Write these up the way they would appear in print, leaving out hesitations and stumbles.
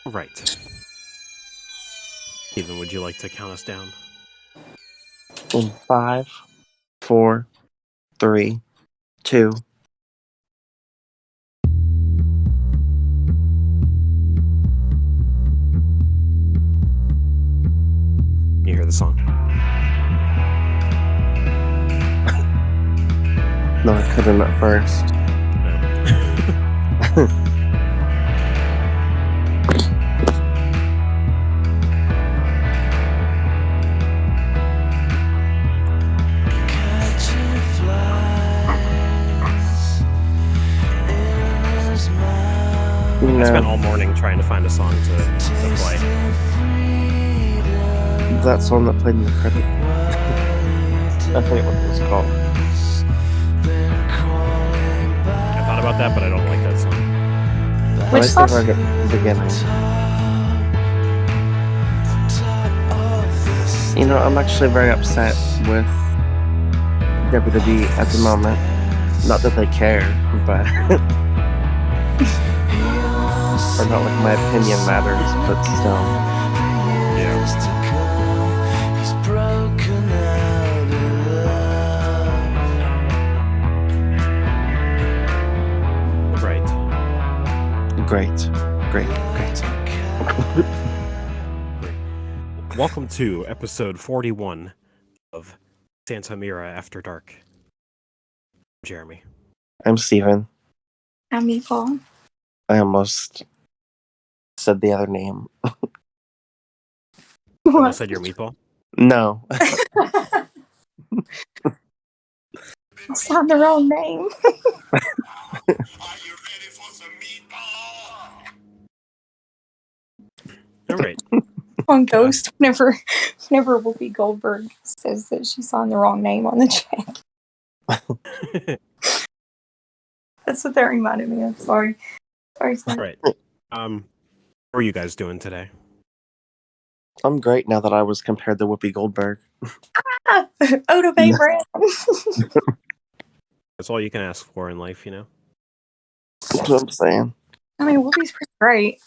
Right. Stephen, would you like to count us down? In 5, 4, 3, 2. You hear the song? No, I couldn't at first. I spent all morning trying to find a song to play. That song that played in the credit. I forget what it was called. I thought about that, but I don't like that song. Which song? Right at the beginning. You know, I'm actually very upset with WWE at the moment. Not that they care, but or not like my opinion matters, but still. Yeah. Great. Welcome to episode 41 of Santa Mira After Dark. I'm Jeremy. I'm Steven. I'm Meatball. I almost said the other name. You almost said your Meatball? No. It's not the wrong name. Are you ready for some meatball? All right. On Ghost, whenever Whoopi Goldberg says that she signed the wrong name on the check. That's what that reminded me of. Sorry. All right. How are you guys doing today? I'm great now that I was compared to Whoopi Goldberg. Oda Bay Brown. That's all you can ask for in life, you know? That's what I'm saying. I mean, Whoopi's pretty great.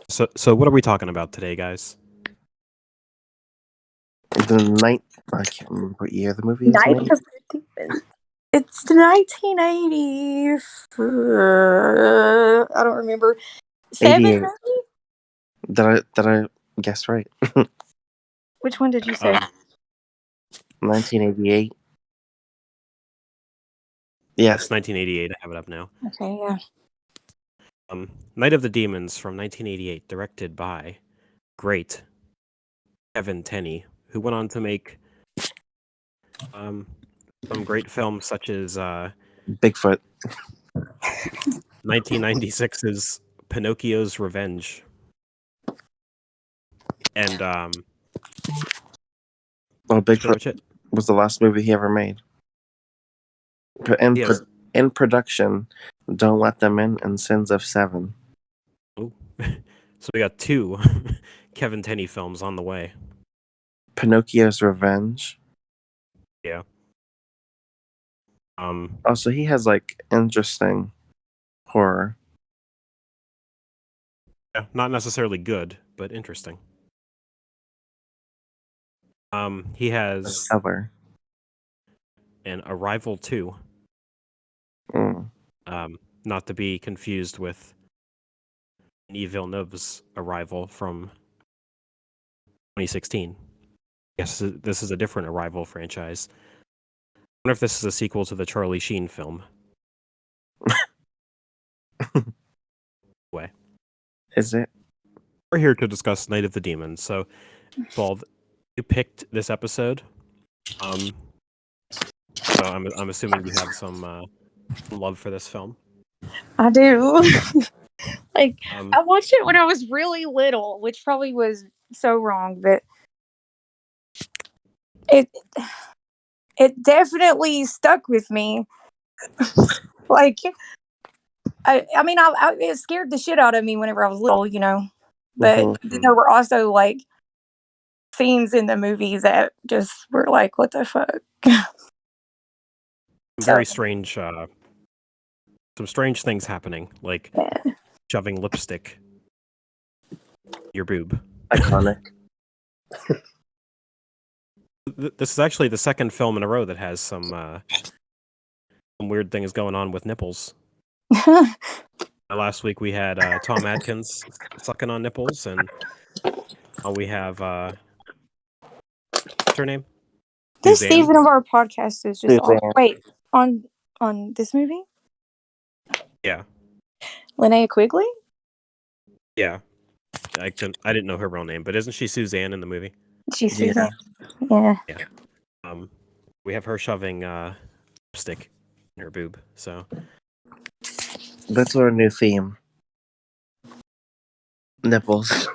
So what are we talking about today, guys? I can't remember what year the movie is made. It's the 1980s. I don't remember. 88. 7? Did I guess right? Which one did you say? 1988. Yes, it's 1988. I have it up now. Okay, yeah. Night of the Demons from 1988, directed by great Kevin Tenney, who went on to make some great films such as Bigfoot. 1996's Pinocchio's Revenge. And Bigfoot was the last movie he ever made. In production, Don't Let Them In, and Sins of 7. Oh, so we got 2 Kevin Tenney films on the way. Pinocchio's Revenge. Yeah. Also, he has like interesting horror. Yeah, not necessarily good, but interesting. He has an Arrival 2. Not to be confused with Denis Villeneuve's Arrival from 2016. Yes, this is a different Arrival franchise. I wonder if this is a sequel to the Charlie Sheen film. Way. Is it? We're here to discuss Night of the Demons. So, Paul, you picked this episode. So I'm assuming you have some love for this film. I do. I watched it when I was really little, which probably was so wrong, but it definitely stuck with me. Like, I mean, it scared the shit out of me whenever I was little, you know. But there were also like scenes in the movies that just were like, what the fuck? Very strange some strange things happening, like shoving lipstick your boob. Iconic. This is actually the second film in a row that has some weird things going on with nipples. Last week we had Tom Atkins sucking on nipples, and we have what's her name? This Suzanne. season of our podcast is just Suzanne. wait on this movie. Yeah, Linnea Quigley. yeah. I didn't know her real name, but isn't she Suzanne in the movie? She's Yeah. Suzanne. Yeah. We have her shoving lipstick in her boob. So That's our new theme. Nipples.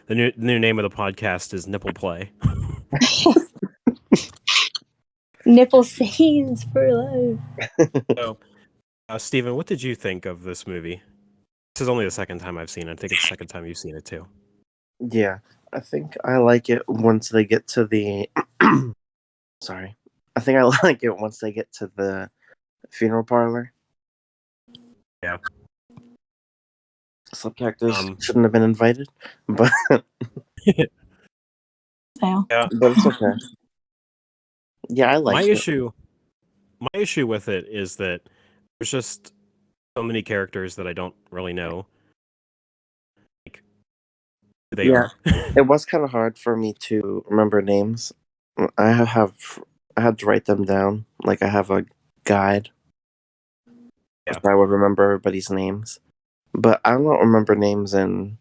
the new name of the podcast is Nipple Play. Nipple scenes for life. So, Steven, what did you think of this movie? This is only the second time I've seen it. I think it's the second time you've seen it too. Yeah, I think I like it once they get to the. Sorry, I think I like it once they get to the funeral parlor. Yeah. Some characters shouldn't have been invited, but So. Yeah. but it's okay. Yeah, I like My it. issue with it is that there's just so many characters that I don't really know. Like, who they Yeah. are. It was kind of hard for me to remember names. I had to write them down. Like I have a guide. Yeah. So I would remember everybody's names, but I don't remember names in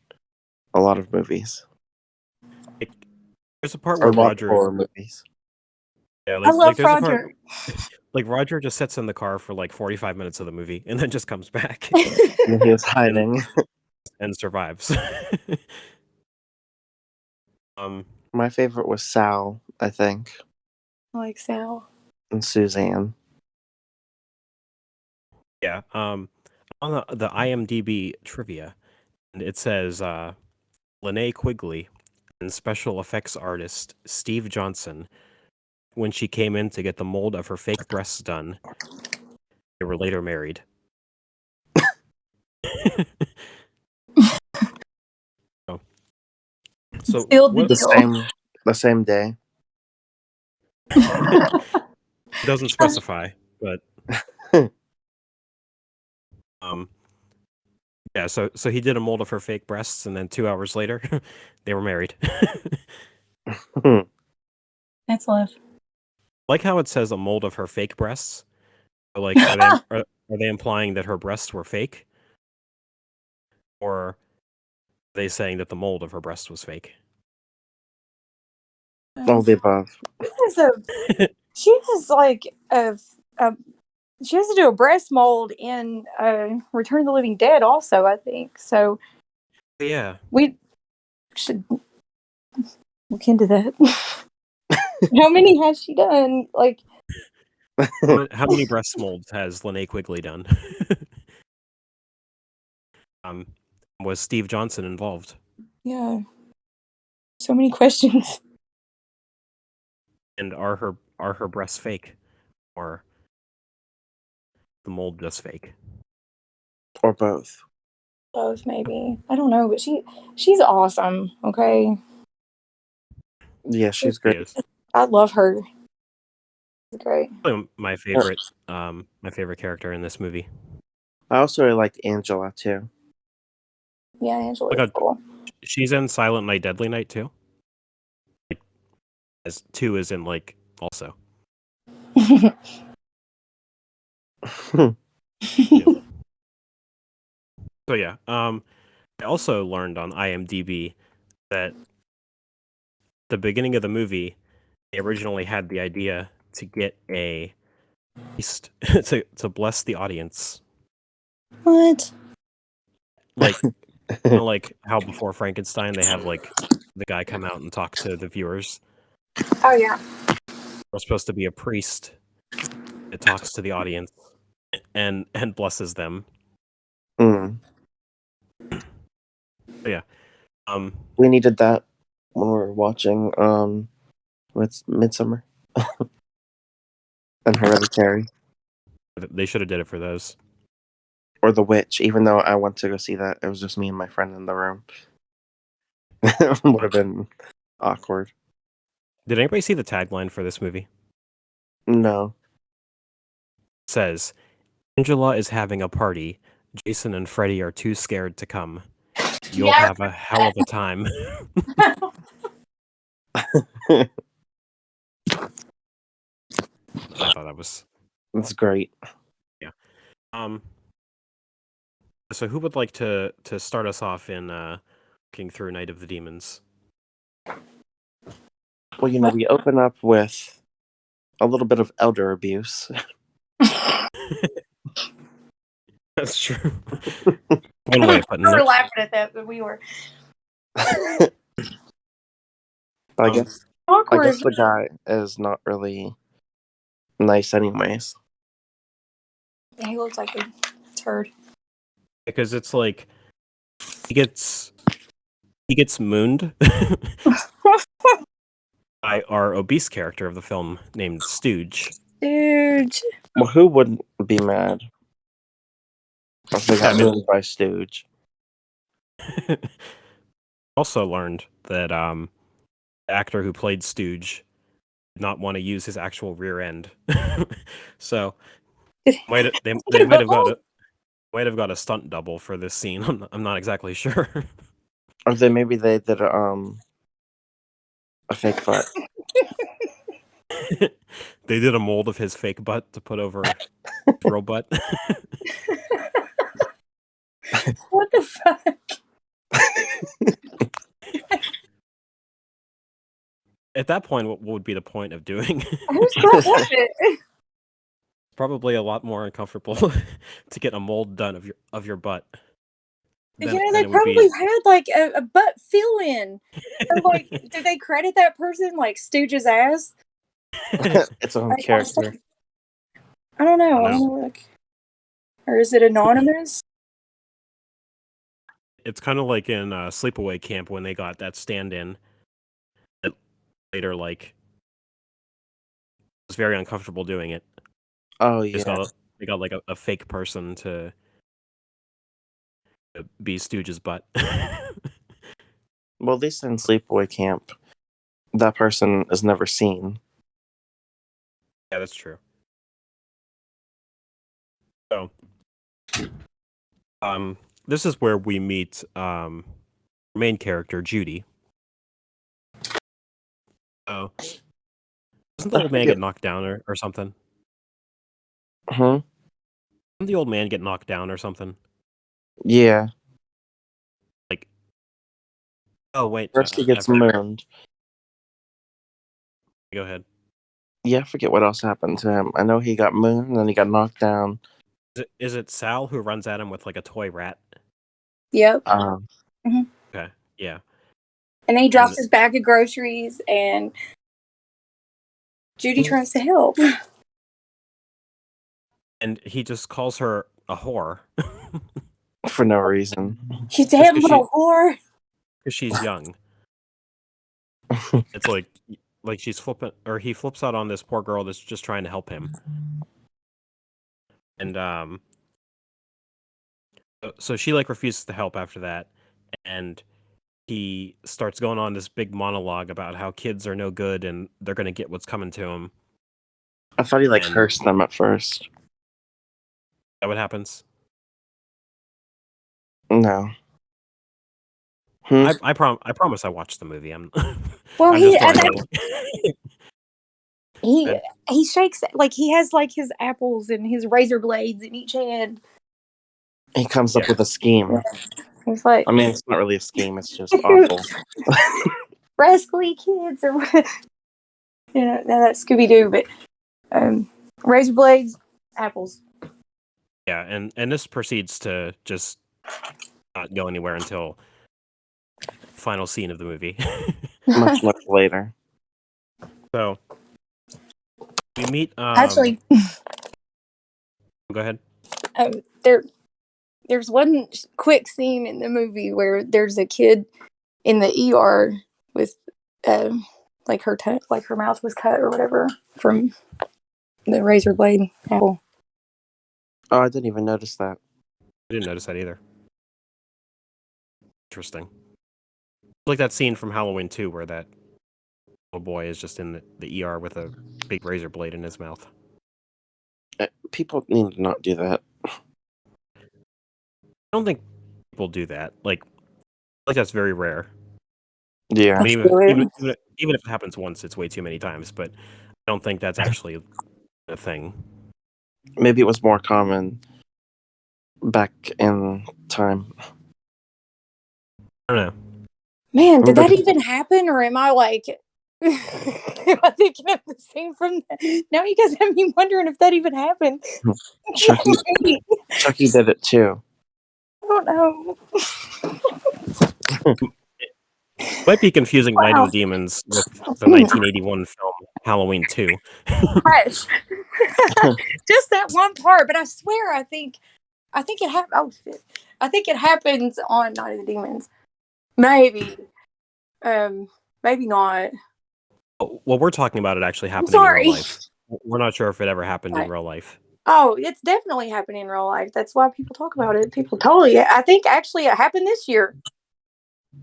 a lot of movies. There's a part Or where a lot of Roger. horror movies. Yeah, I love there's Roger. a part, like Roger just sits in the car for like 45 minutes of the movie and then just comes back And he was hiding. and survives. My favorite was Sal, I think, I like Sal. and Suzanne. Yeah. On the IMDb trivia, and it says Linnea Quigley and special effects artist Steve Johnson, when she came in to get the mold of her fake breasts done, they were later married. So Sealed the what, deal. The same day. it doesn't specify, but yeah. So he did a mold of her fake breasts, and then 2 hours later, they were married. That's love. Like how it says a mold of her fake breasts. Like, are they implying that her breasts were fake, or are they saying that the mold of her breasts was fake? All the above. She has like she has to do a breast mold in Return of the Living Dead also, I think. So Yeah. we should look into that. How many has she done? Like How many breast molds has Linnea Quigley done? Was Steve Johnson involved? yeah. So many questions. And are her breasts fake, or the mold just fake? Or both. Both maybe. I don't know, but she's awesome, okay? Yeah, she's great. She is. I love her. She's great. Probably my favorite character in this movie. I also really liked Angela too. Yeah, Angela Look is how- cool. She's in Silent Night, Deadly Night too. Like, as 2 is in like also. So yeah, I also learned on IMDb that the beginning of the movie, they originally had the idea to get a priest to bless the audience, What? like like how before Frankenstein they have like the guy come out and talk to the viewers. Oh yeah. There's supposed to be a priest that talks to the audience and blesses them. Mm. So yeah, We needed that when we were watching Midsummer and Hereditary. They should have did it for those. Or The Witch, even though I went to go see that. It was just me and my friend in the room. Would have been awkward. Did anybody see the tagline for this movie? No. It says, Angela is having a party. Jason and Freddy are too scared to come. You'll have a hell of a time. I thought that was... That's great. So who would like to start us off in looking through Night of the Demons? Well, we open up with a little bit of elder abuse. That's true. One way of putting We were it. laughing at that, but we were But I guess awkward. the guy is not really nice anyways. He looks like a turd. Because it's like he gets mooned by our obese character of the film named Stooge. Dude. Well, who wouldn't be mad if they got mooned by Stooge? Also learned that the actor who played Stooge did not want to use his actual rear end. So they might have got a stunt double for this scene. I'm not exactly sure. Or maybe they did a fake butt. They did a mold of his fake butt to put over his real butt. What the fuck? At that point, what would be the point of doing? Who's gonna watch it? Probably a lot more uncomfortable to get a mold done of your butt. They than it would probably be. had like a butt fill in. Like, did they credit that person like Stooge's ass? Its own character. I don't know. I don't know. Like, or is it anonymous? It's kind of like in Sleepaway Camp when they got that stand-in that later, like, was very uncomfortable doing it. Oh, They yeah. got like a fake person to be Stooge's butt. Well, at least in Sleepaway Camp, that person is never seen. Yeah, that's true. So, this is where we meet main character Judy. Oh, doesn't the old man get knocked down or something? Huh? Doesn't the old man get knocked down or something? Yeah. Like, oh wait, First he gets I've heard- mooned. Go ahead. Yeah, I forget what else happened to him. I know he got mooned, and then he got knocked down. Is it Sal who runs at him with like a toy rat? Yep. Okay, yeah. And then he drops his bag of groceries, and Judy tries to help. And he just calls her a whore. For no reason. You damn 'cause little whore. Because she's young. It's like she's flipping, or he flips out on this poor girl that's just trying to help him. And so she like refuses to help after that, and he starts going on this big monologue about how kids are no good and they're gonna get what's coming to them. I thought he And- cursed them at first. Is that what happens? No. Hmm? I promise I watched the movie. I'm Well, I'm he just at throwing that, it- he shakes like he has like his apples and his razor blades in each hand. He comes up with a scheme. He's like, I mean, it's not really a scheme. It's just awful. rascally kids or what? Now that's Scooby Doo, but razor blades, apples. Yeah, and this proceeds to just not go anywhere until final scene of the movie. much later. So we meet. Actually, go ahead. there's one quick scene in the movie where there's a kid in the ER with like her like her mouth was cut or whatever from the razor blade apple. Oh, I didn't even notice that. I didn't notice that either. Interesting. Like that scene from Halloween 2 where that little boy is just in the ER with a big razor blade in his mouth. People need to not do that. I don't think people do that. Like that's very rare. Yeah. I mean, even, Absolutely. even if it happens once, it's way too many times. But I don't think that's actually a thing. Maybe it was more common back in time. I don't know. Man, did But- that even happen, or am I like, am I thinking of the scene from? Now you guys have me wondering if that even happened. Chucky, Chucky did it too. I don't know. Might be confusing Night Wow. of the Demons with the 1981 film Halloween 2. Gosh. Just that one part, but I swear, I think it happened. Oh shit! I think it happens on Night of the Demons. Maybe, maybe not. Well, we're talking about it actually I'm happening in sorry. real life. We're not sure if it ever happened in Right. real life. Oh, it's definitely happening in real life. That's why people talk about it. People totally. I think actually it happened this year.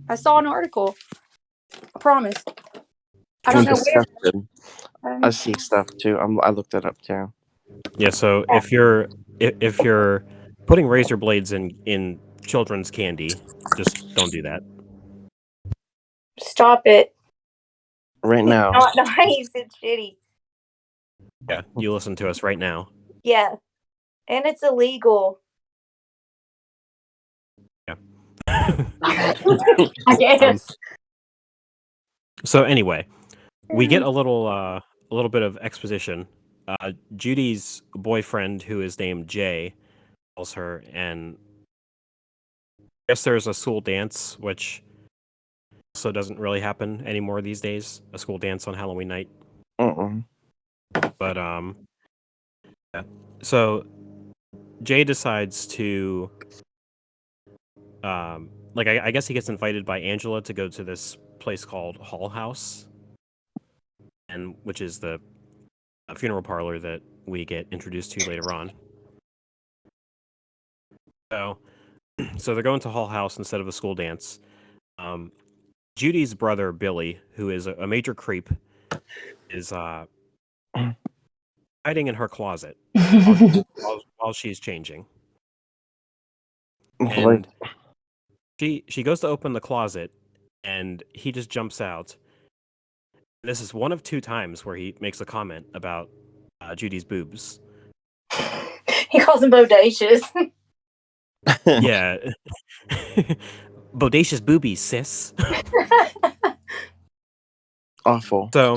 I saw an article. I promise. I don't know where. Disgusted. I see stuff too. I looked it up too. Yeah. So if you're putting razor blades in children's candy, just don't do that. Stop it. Right now. Not nice. It's shitty. Yeah, you listen to us right now. Yeah, and it's illegal. Yeah. I guess. So anyway, we get a little bit of exposition. Judy's boyfriend, who is named Jay, calls her, and I guess there's a school dance, which also doesn't really happen anymore these days. A school dance on Halloween night, but yeah. So Jay decides to like I guess he gets invited by Angela to go to this place called Hall House, and which is the funeral parlor that we get introduced to later on. So they're going to Hall House instead of a school dance. Judy's brother Billy, who is a major creep, is hiding in her closet while she's changing, and she goes to open the closet, and he just jumps out. This is one of two times where he makes a comment about Judy's boobs. He calls them bodacious. Yeah. Bodacious boobies, sis. Awful. So,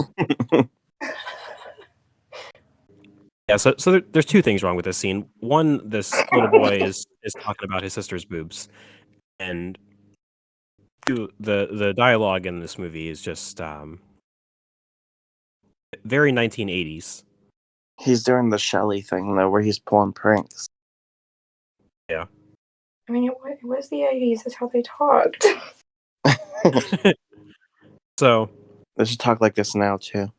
yeah, so there's two things wrong with this scene. One, this little boy is talking about his sister's boobs, and two, the dialogue in this movie is just very 1980s. He's doing the Shelly thing though, where he's pulling pranks. Yeah. I mean, it was the 80s. That's how they talked. So They should talk like this now too.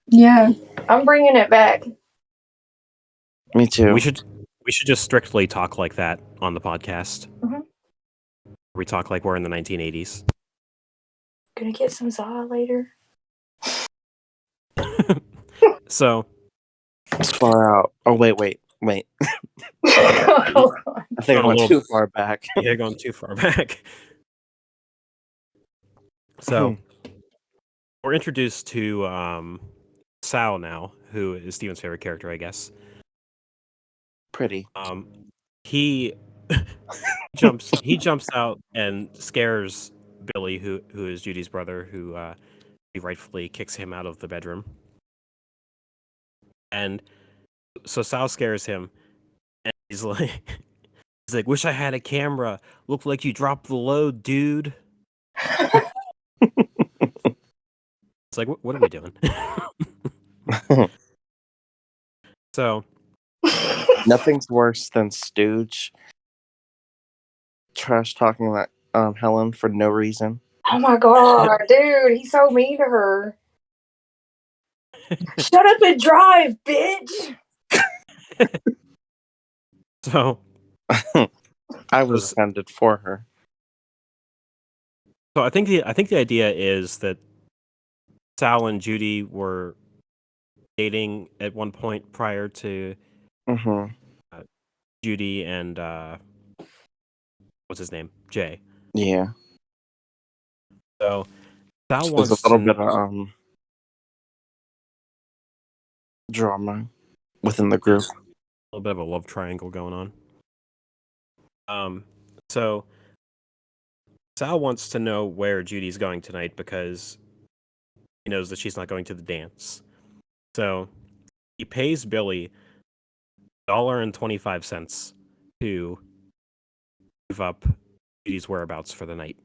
Yeah. I'm bringing it back. Me too. we should just strictly talk like that on the podcast. Mhm. We talk like we're in the 1980s. Gonna get some za later. So It's far out. Oh wait. Oh, God. I think I went too far back. yeah, going too far back. So we're introduced to Sal now, who is Steven's favorite character, I guess. Pretty. He jumps out and scares Billy, who is Judy's brother, who he rightfully kicks him out of the bedroom. And so Sal scares him, and he's like, "Wish I had a camera. Look like you dropped the load, dude." It's like, what are we doing? So Nothing's worse than Stooge trash talking that Helen for no reason. Oh my God, dude, he's so mean to her. Shut up and drive, bitch. So I was offended for her. So I think the idea is that Sal and Judy were dating at one point prior to Mm-hmm. Judy and what's his name? Jay. Yeah. So Sal There's a wants little to bit of drama within the group. a little bit of a love triangle going on. So Sal wants to know where Judy's going tonight because he knows that she's not going to the dance. So he pays Billy $1.25 to give up Judy's whereabouts for the night.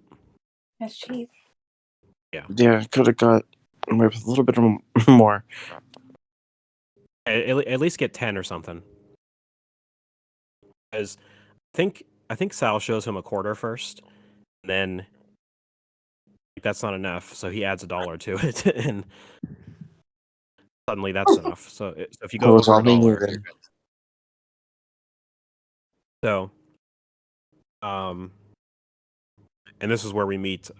That's cheap. Yeah, could have got away with a little bit more. At least get 10 or something. Because I think Sal shows him a quarter first, and then that's not enough, so he adds $1 to it, and suddenly that's enough. So if you That go was over all he $1, needed. so and this is where we meet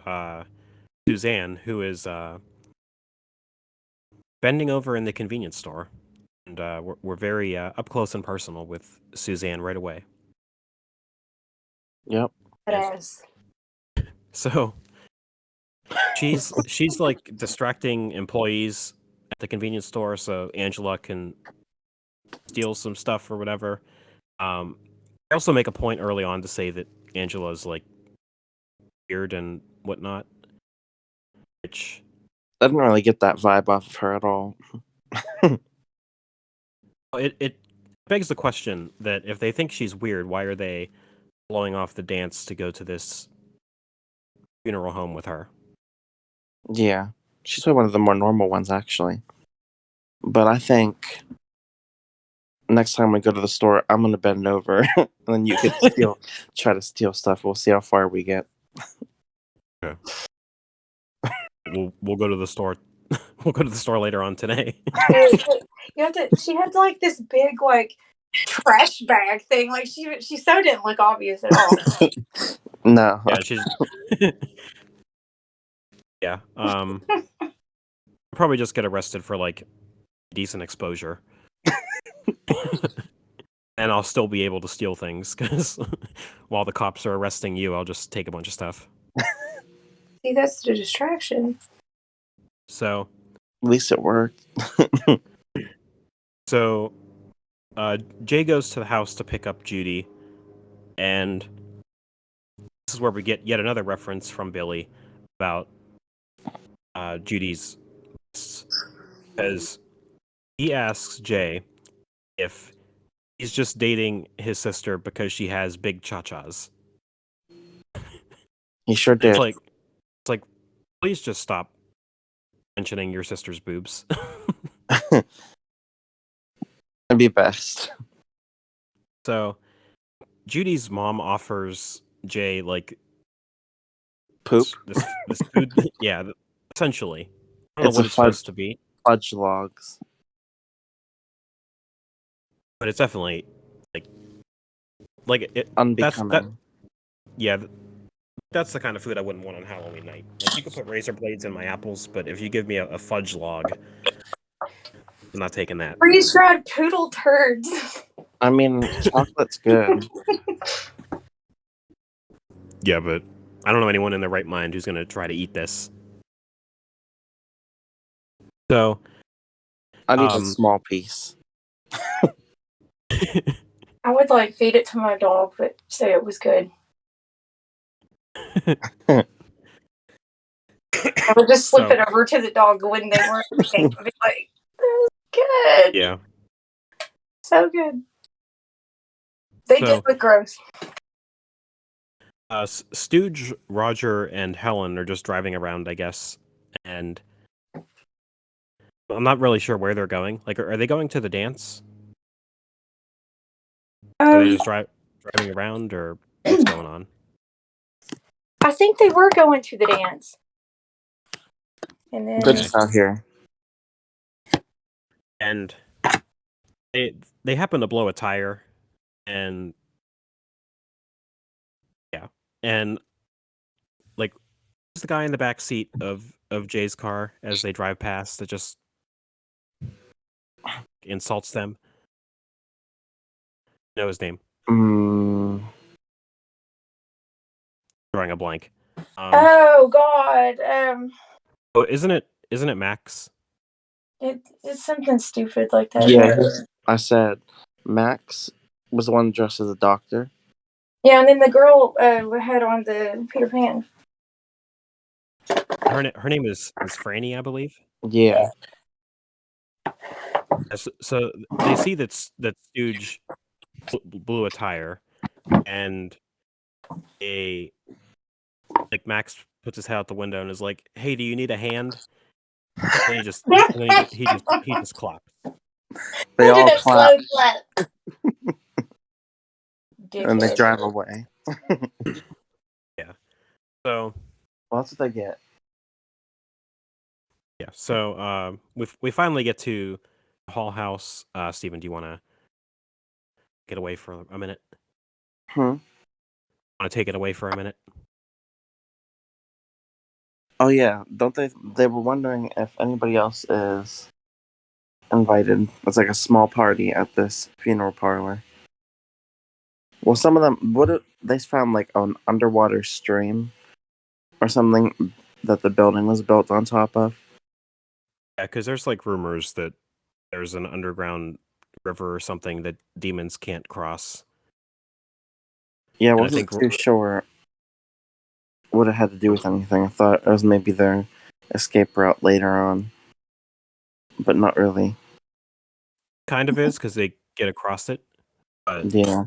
Suzanne, who is bending over in the convenience store, and we're very up close and personal with Suzanne right away. Yep. Badass. So she's like distracting employees at the convenience store so Angela can steal some stuff or whatever. I also make a point early on to say that Angela's like weird and whatnot, which I didn't really get that vibe off of her at all. it begs the question that if they think she's weird, why are they blowing off the dance to go to this funeral home with her? Yeah. She's probably one of the more normal ones, actually. But I think next time we go to the store, I'm gonna bend over, and then you could try to steal stuff. We'll see how far we get. Okay. We'll go to the store. We'll go to the store later on today. You have to. She had like this big like trash bag thing. Like she so didn't look obvious at all. No. Yeah, she's. Yeah. Probably just get arrested for like decent exposure. And I'll still be able to steal things because while the cops are arresting you, I'll just take a bunch of stuff. See, that's the distraction. At So, least it worked. so Jay goes to the house to pick up Judy, and this is where we get yet another reference from Billy about Judy's, because he asks Jay if he's just dating his sister because she has big cha-chas. He sure did. It's like, please just stop mentioning your sister's boobs. It'd be best. So, Judy's mom offers Jay like Poop. this food. Yeah, essentially. I don't It's know what a it's supposed to be, fudge logs. but it's definitely like it. Unbecoming. Yeah, that's the kind of food I wouldn't want on Halloween night. Like you could put razor blades in my apples, but if you give me a fudge log, I'm not taking that. Freeze dried poodle turds. I mean, chocolate's good. Yeah, but I don't know anyone in their right mind who's gonna try to eat this. So I need a small piece. I would like feed it to my dog, but say it was good. I would just slip it over to the dog when they weren't eating. I'd be like, "This is good." Yeah. So good. They did look gross. Stooge, Roger, and Helen are just driving around, I guess, and I'm not really sure where they're going. Like, are they going to the dance? Are they just driving around, or what's going on? I think they were going to the dance. And then They're just out here. And they happen to blow a tire and yeah, and like there's the guy in the back seat of Jay's car as they drive past that just insults them. Know his name. Drawing a blank. Oh God. Oh, isn't it Max? It's something stupid like that. Yeah, I said Max was the one dressed as a doctor. Yeah, and then the girl had on the Peter Pan. Her name is Franny, I believe. Yeah. So they see that Stooge blew a tire, and Max puts his head out the window and is like, "Hey, do you need a hand?" And he just claps. They all clap and they drive away. Yeah. So Well, that's what they get. yeah. So we finally get to Hall House. Steven, do you want to get away for a minute? Hmm. Want to take it away for a minute? Oh yeah, don't they? They were wondering if anybody else is invited. It's like a small party at this funeral parlor. Well, some of them they found like an underwater stream or something that the building was built on top of. Yeah, because there's like rumors that there's an underground river or something that demons can't cross. Yeah, I And I wasn't think too sure what it had to do with anything. I thought it was maybe their escape route later on, but not really. kind of is because they get across it. But Yeah.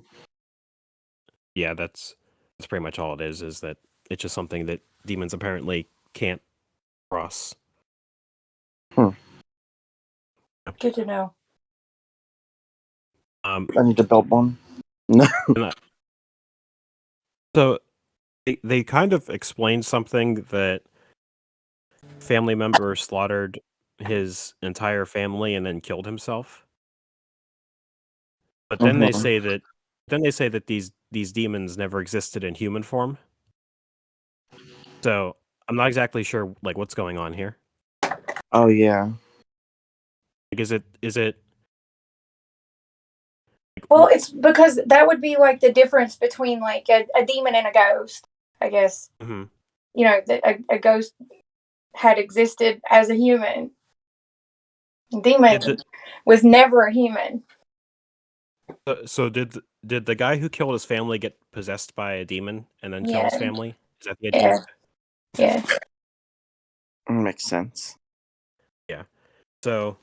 yeah, that's pretty much all it is. Is that it's just something that demons apparently can't cross. Good to know. I need to build one. No. So they kind of explained something that family member slaughtered his entire family and then killed himself. But then they say that these demons never existed in human form. So I'm not exactly sure like what's going on here. Oh yeah. Like, is it Well, it's because that would be like the difference between like a demon and a ghost, I guess. mm-hmm. You know, a ghost had existed as a human. Demon was never a human. So did the guy who killed his family get possessed by a demon and then kill his family? Is that the idea? Yeah. Makes sense. Yeah. So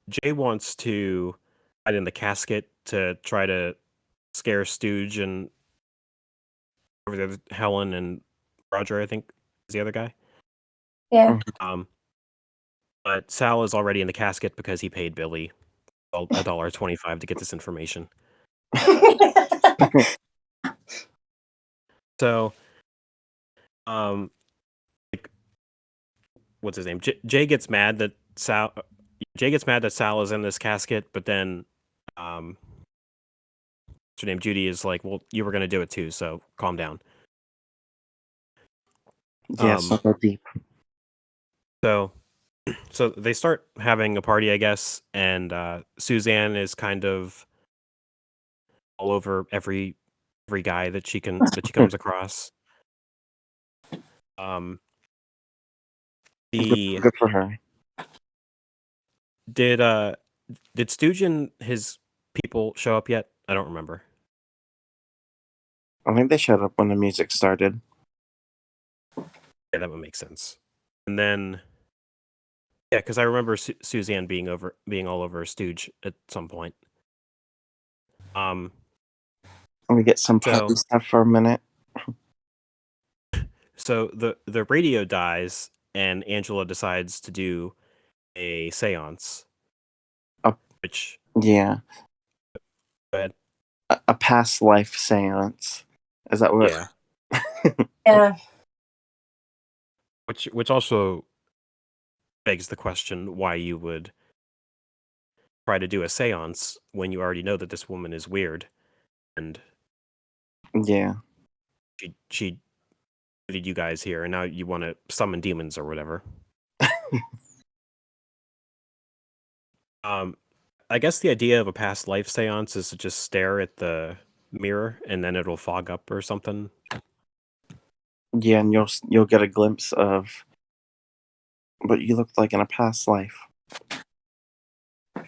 Jay wants to hide in the casket to try to scare Stooge and over there Helen and Roger, I think, is the other guy. Yeah. But Sal is already in the casket because he paid Billy $1.25 to get this information. So, like, what's his name? Jay gets mad that Sal is in this casket, but then, what's her name? Judy is like, well, you were gonna do it too, so calm down. Yeah, so deep. So they start having a party, I guess, and Suzanne is kind of all over every guy that she comes across. Good for her. Did Stooge and his people show up yet? I don't remember. I think they showed up when the music started. Yeah, that would make sense. And then, yeah, because I remember Suzanne being all over Stooge at some point. Let me get some party stuff for a minute. So the radio dies, and Angela decides to do a séance. Which yeah. Go ahead. A past life séance. Is that what? Yeah. Yeah. Which also begs the question why you would try to do a seance when you already know that this woman is weird and Yeah. she did you guys here, and now you want to summon demons or whatever. I guess the idea of a past life seance is to just stare at the mirror and then it'll fog up or something. Yeah, and you'll get a glimpse of what you looked like in a past life. I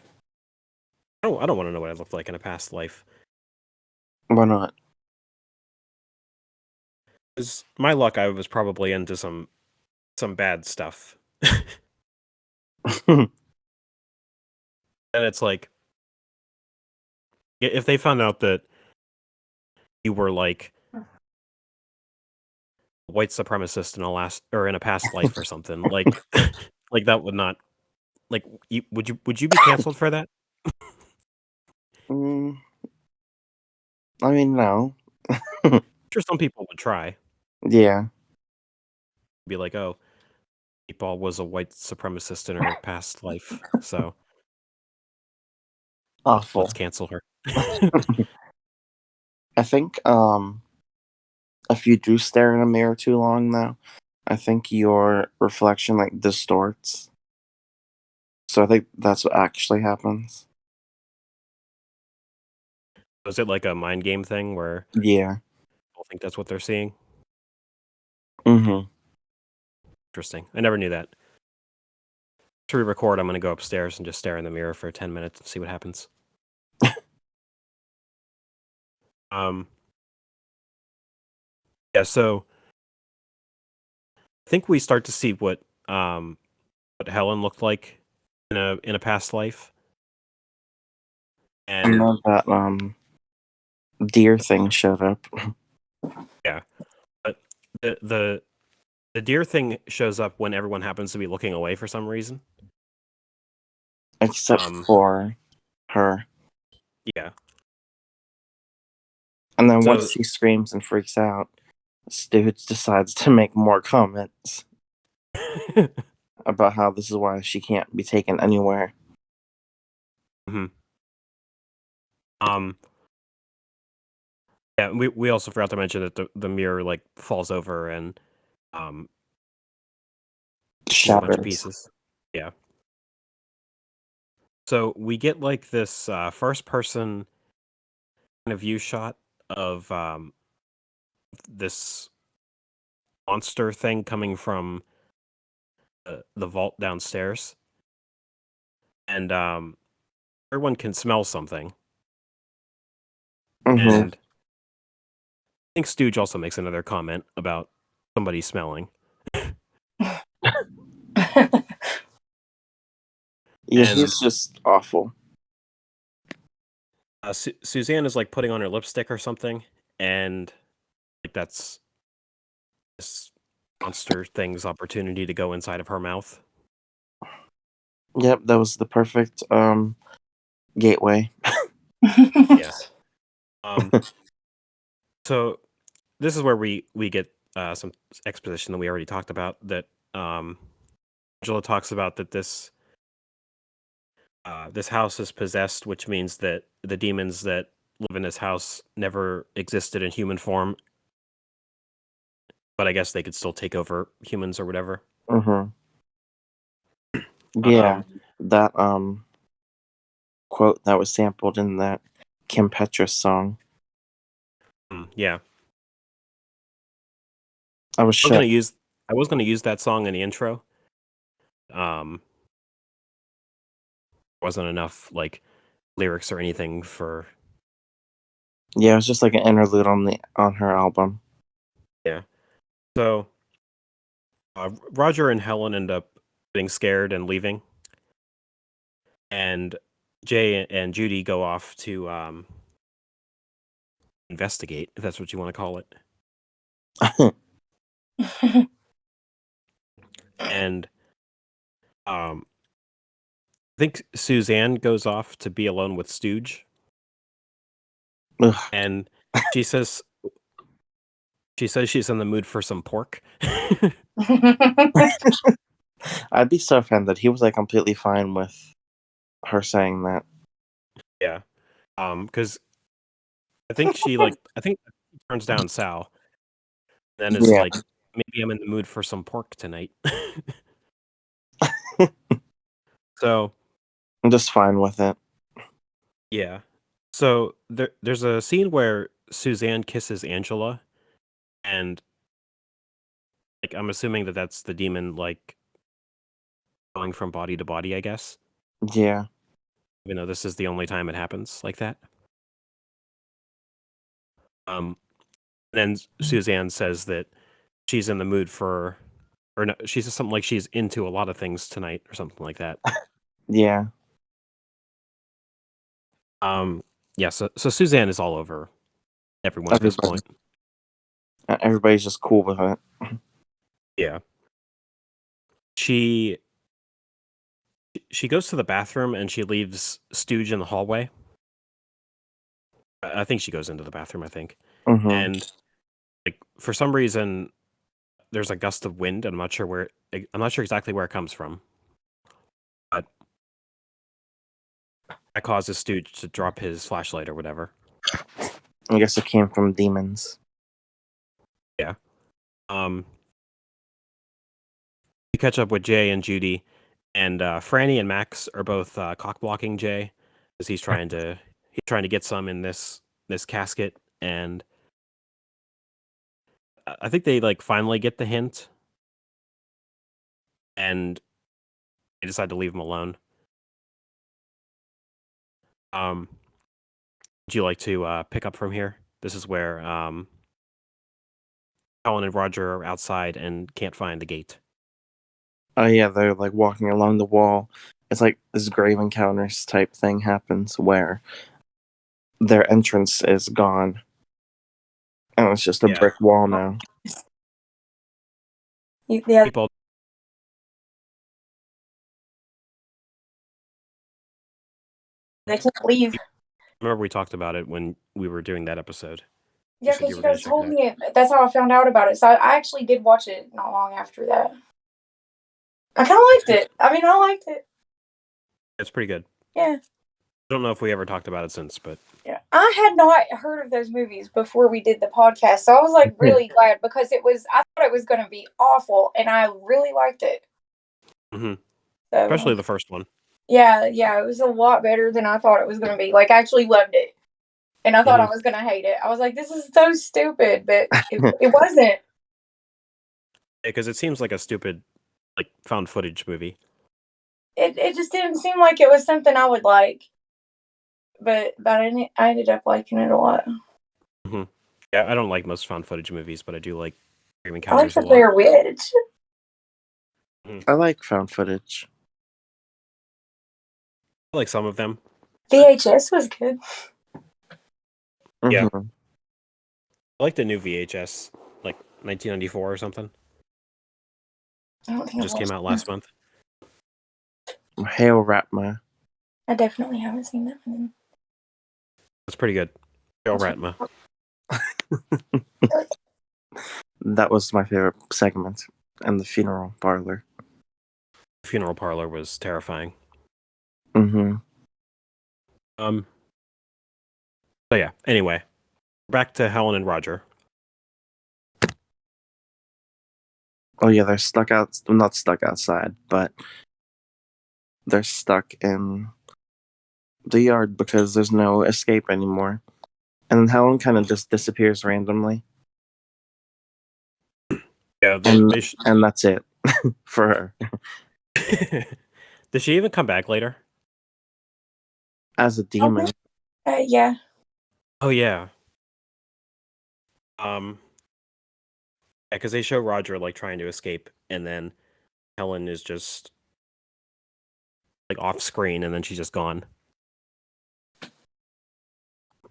don't want to know what I looked like in a past life. Why not? Because my luck, I was probably into some bad stuff. And it's like, if they found out that you were like a white supremacist in a past life or something, like like that would not, like, would you be canceled for that? Mm, I mean, no. I'm sure some people would try. Yeah. Be like, oh, Meatball was a white supremacist in her past life, so Awful. let's cancel her. I think if you do stare in a mirror too long though, I think your reflection like distorts. So I think that's what actually happens. Was it like a mind game thing where Yeah. people think that's what they're seeing? Mm-hmm. Interesting. I never knew that. To re-record, I'm going to go upstairs and just stare in the mirror for 10 minutes and see what happens. Yeah, so I think we start to see what Helen looked like in a past life. And And then that deer thing showed up. yeah. But the deer thing shows up when everyone happens to be looking away for some reason. Except for her. Yeah. And then So- once she screams and freaks out, Stooge decides to make more comments about how this is why she can't be taken anywhere. Yeah, we also forgot to mention that the mirror like falls over and into a bunch of Shatters. pieces. Yeah. So we get like this first person kind of view shot of this monster thing coming from the vault downstairs, and everyone can smell something. Mm-hmm. And I think Stooge also makes another comment about somebody smelling. Yeah, And- he's just awful. Suzanne is like putting on her lipstick or something, and like that's this monster thing's opportunity to go inside of her mouth. Yep, that was the perfect gateway. Yeah. So this is where we get some exposition that we already talked about. That Angela talks about that this house is possessed, which means that the demons that live in this house never existed in human form, but I guess they could still take over humans or whatever. Mm-hmm. Yeah, that quote that was sampled in that Kim Petras song. Yeah, I was shook. I was gonna use that song in the intro. Wasn't enough like lyrics or anything for. Yeah, it was just like an interlude on her album. Yeah. So Roger and Helen end up getting scared and leaving, and Jay and Judy go off to investigate, if that's what you want to call it. And I think Suzanne goes off to be alone with Stooge, Ugh. and she says she's in the mood for some pork. I'd be so offended. He was like completely fine with her saying that. Because I think she turns down Sal, then is Yeah. like, maybe I'm in the mood for some pork tonight. So I'm just fine with it. yeah, so there's a scene where Suzanne kisses Angela, and like I'm assuming that that's the demon like going from body to body, I guess. Yeah. Even though this is the only time it happens like that. Then Suzanne says that she's in the mood for, or no, she says something like she's into a lot of things tonight or something like that. Yeah. Yeah, so Suzanne is all over everyone at this Everybody. point. Everybody's just cool with it. Yeah. She goes to the bathroom and she leaves Stooge in the hallway. I think she goes into the bathroom, I think. Mm-hmm. And like for some reason there's a gust of wind, and I'm not sure exactly where it comes from. But that causes Stooge to drop his flashlight or whatever. I guess it came from demons. Yeah. We catch up with Jay and Judy, and Franny and Max are both cock blocking Jay because he's trying to get some in this casket, and I think they like finally get the hint, and they decide to leave him alone. Would you like to pick up from here? This is where Colin and Roger are outside and can't find the gate. Oh yeah, they're like walking along the wall. It's like this grave encounters type thing happens where their entrance is gone. And it's just a Yeah. brick wall now. Yeah, People, they can't leave. remember we talked about it when we were doing that episode. Yeah, said because you you were gonna guys check told it me it. That's how I found out about it. So I actually did watch it not long after that. I kind of liked it. I mean, I liked it. It's pretty good. Yeah. I don't know if we ever talked about it since, but Yeah. I had not heard of those movies before we did the podcast, so I was like really glad because I thought it was going to be awful, and I really liked it. mm-hmm. So, Especially the first one. yeah, it was a lot better than I thought it was going to be. Like, I actually loved it. And I thought I was going to hate it. I was like, this is so stupid, but it wasn't. Because it seems like a stupid, like, found footage movie. It just didn't seem like it was something I would like. But I ended up liking it a lot. Mm-hmm. Yeah, I don't like most found footage movies, but I do like Grave I like Encounters the a lot. Blair Witch. I like found footage. I like some of them. VHS was good. Yeah. Mm-hmm. I like the new VHS, like 1994 or something. I don't think It just came out last month. Hail Ratma. I definitely haven't seen that one. It's pretty good. Hail Ratma. That was my favorite segment. And the funeral parlor. Funeral Parlor was terrifying. Mm-hmm. So yeah, anyway. Back to Helen and Roger. Oh yeah, they're stuck not stuck outside, but they're stuck in the yard because there's no escape anymore. And Helen kind of just disappears randomly. Yeah, And that's it for her. Does she even come back later? As a demon. Yeah. Oh yeah. Yeah, because they show Roger like trying to escape, and then Helen is just like off screen, and then she's just gone.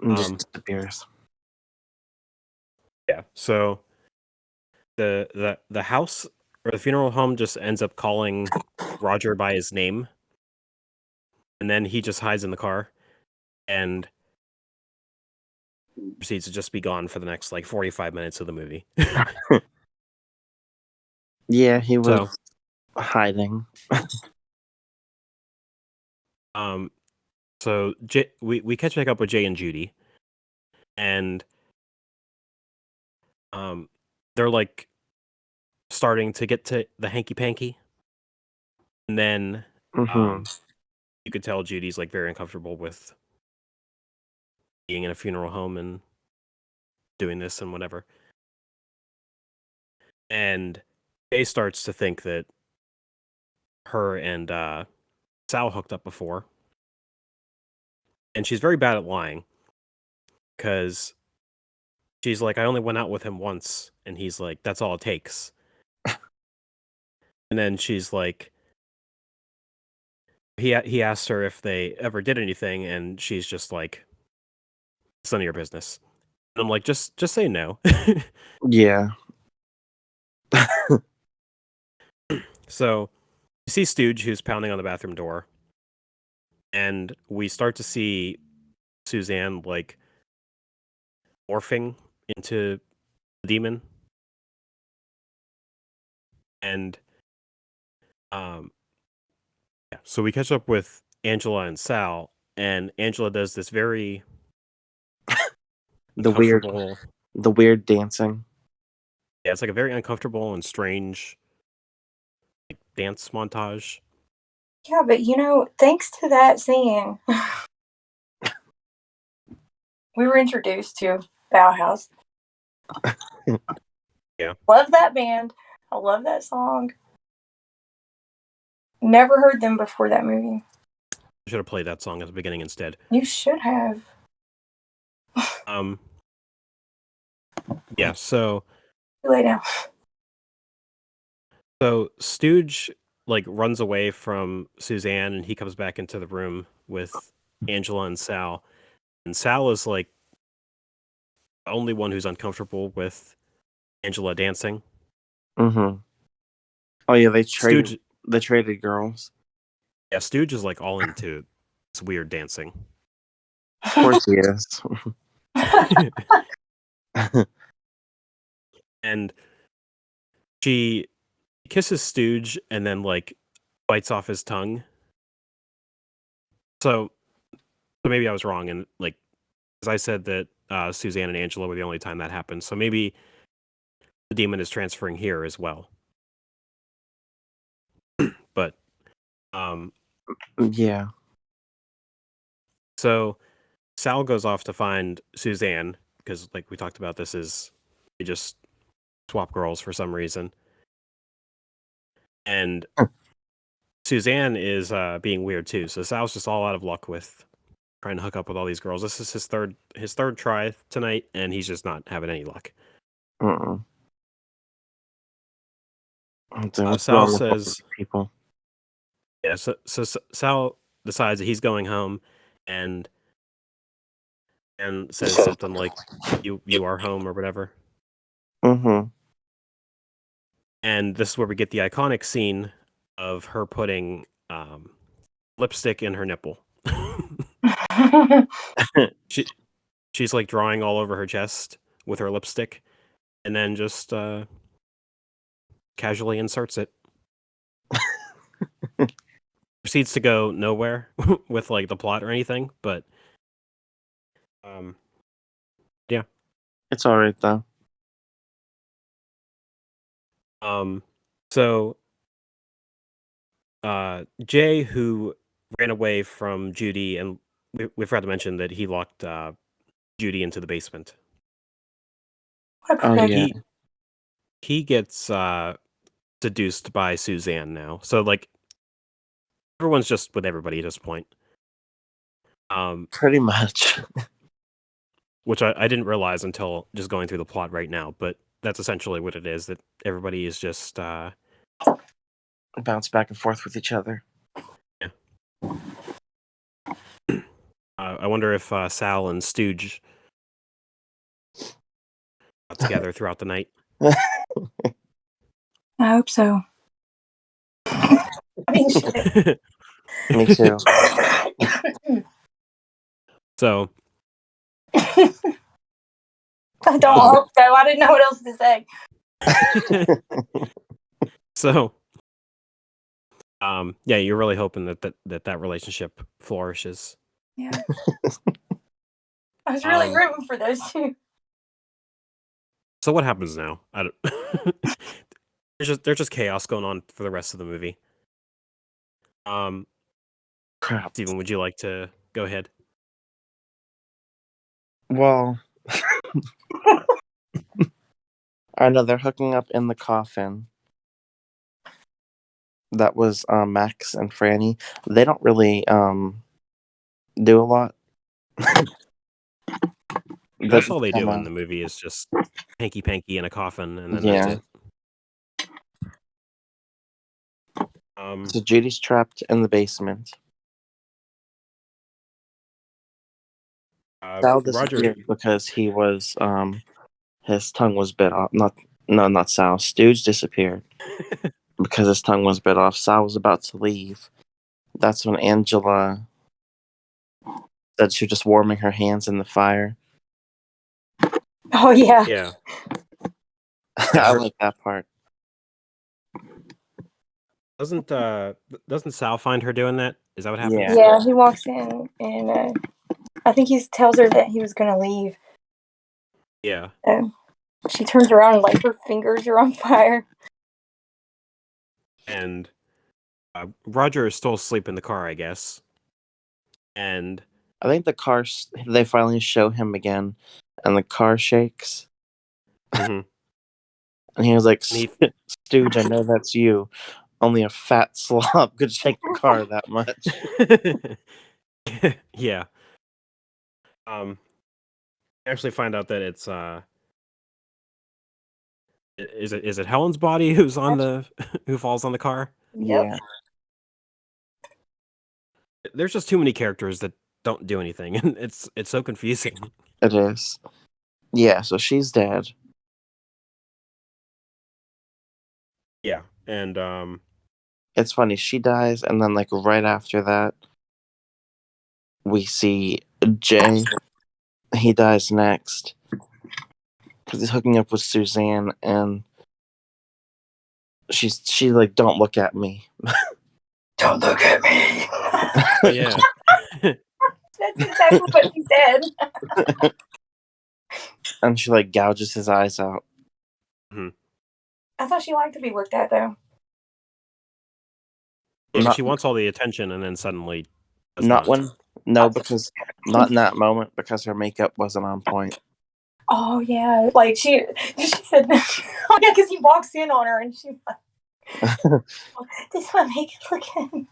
And just disappears. Yeah. So the house or the funeral home just ends up calling Roger by his name, and then he just hides in the car and proceeds to just be gone for the next like 45 minutes of the movie. Yeah, he was hiding. So we catch back up with Jay and Judy, and they're like starting to get to the hanky panky, and then Mm-hmm. you could tell Judy's like very uncomfortable with being in a funeral home and doing this and whatever. And Jay starts to think that her and Sal hooked up before, and she's very bad at lying because she's like, I only went out with him once, and he's like, that's all it takes. And then she's like, he asked her if they ever did anything, and she's just like, it's none of your business. And I'm like, just say no. Yeah. So you see Stooge, who's pounding on the bathroom door, and we start to see Suzanne like morphing into the demon, and yeah. So we catch up with Angela and Sal, and Angela does this very The weird uncomfortable. dancing. Yeah, it's like a very uncomfortable and strange like, dance montage. Yeah, but thanks to that scene, we were introduced to Bauhaus. Yeah. Love that band. I love that song. Never heard them before that movie. I should have played that song at the beginning instead. You should have. Yeah, so Lay down. So Stooge like runs away from Suzanne and he comes back into the room with Angela and Sal. And Sal is like the only one who's uncomfortable with Angela dancing. Mm-hmm. Oh yeah, they Stooge traded girls. Yeah, Stooge is like all into this weird dancing. Of course he is. And she kisses Stooge and then like bites off his tongue. So maybe I was wrong, and like as I said that Suzanne and Angela were the only time that happened. So maybe the demon is transferring here as well. But yeah. So Sal goes off to find Suzanne because, like we talked about, this is they just swap girls for some reason, and Suzanne is being weird too. So Sal's just all out of luck with trying to hook up with all these girls. This is his third try tonight, and he's just not having any luck. Sal says, people. Yeah, so Sal decides that he's going home, and says something like, "You are home" or whatever. Mm-hmm. And this is where we get the iconic scene of her putting lipstick in her nipple. She's like drawing all over her chest with her lipstick, and then just casually inserts it. Proceeds to go nowhere with like the plot or anything, but yeah, it's all right though. So Jay, who ran away from Judy, and we forgot to mention that he locked Judy into the basement. Oh yeah. He gets seduced by Suzanne now. So like everyone's just with everybody at this point. Pretty much. Which I didn't realize until just going through the plot right now, but that's essentially what it is, that everybody is just bounce back and forth with each other. Yeah. I wonder if Sal and Stooge got together throughout the night. I hope so. I mean, shit. Me too. So I don't hope so. I didn't know what else to say. So yeah, you're really hoping that relationship flourishes. Yeah. I was really rooting for those two. So what happens now? I don't... there's just chaos going on for the rest of the movie. Crap. Steven, would you like to go ahead? Well, I know they're hooking up in the coffin. That was Max and Franny. They don't really do a lot. That's all they do in the movie is just hanky panky in a coffin, and then that's it. So Judy's trapped in the basement. Sal disappeared because he was his tongue was bit off. Not Sal. Stooge disappeared because his tongue was bit off. Sal was about to leave. That's when Angela said she was just warming her hands in the fire. Oh yeah. Yeah. I like that part. Doesn't Sal find her doing that? Is that what happens? Yeah, he walks in and I think he tells her that he was gonna leave. Yeah. She turns around and like her fingers are on fire. And Roger is still asleep in the car, I guess. And I think the car, they finally show him again, and the car shakes. Mm-hmm. And he was like, Stooge, I know that's you. Only a fat slob could shake the car that much. Yeah. Actually find out that it's is it Helen's body who's on the who falls on the car? Yeah. There's just too many characters that don't do anything, and it's so confusing. It is. Yeah, so she's dead. Yeah. And it's funny, she dies, and then like right after that we see Jay. He dies next because he's hooking up with Suzanne, and she's like, don't look at me. Don't look at me. Oh, yeah. That's exactly what he said. And she like gouges his eyes out. Mm-hmm. I thought she liked to be looked at though. Yeah, she wants all the attention, and then suddenly does not because not in that moment, because her makeup wasn't on point. Oh yeah, like she said, oh yeah, because he walks in on her and she's like, "This is my makeup looking."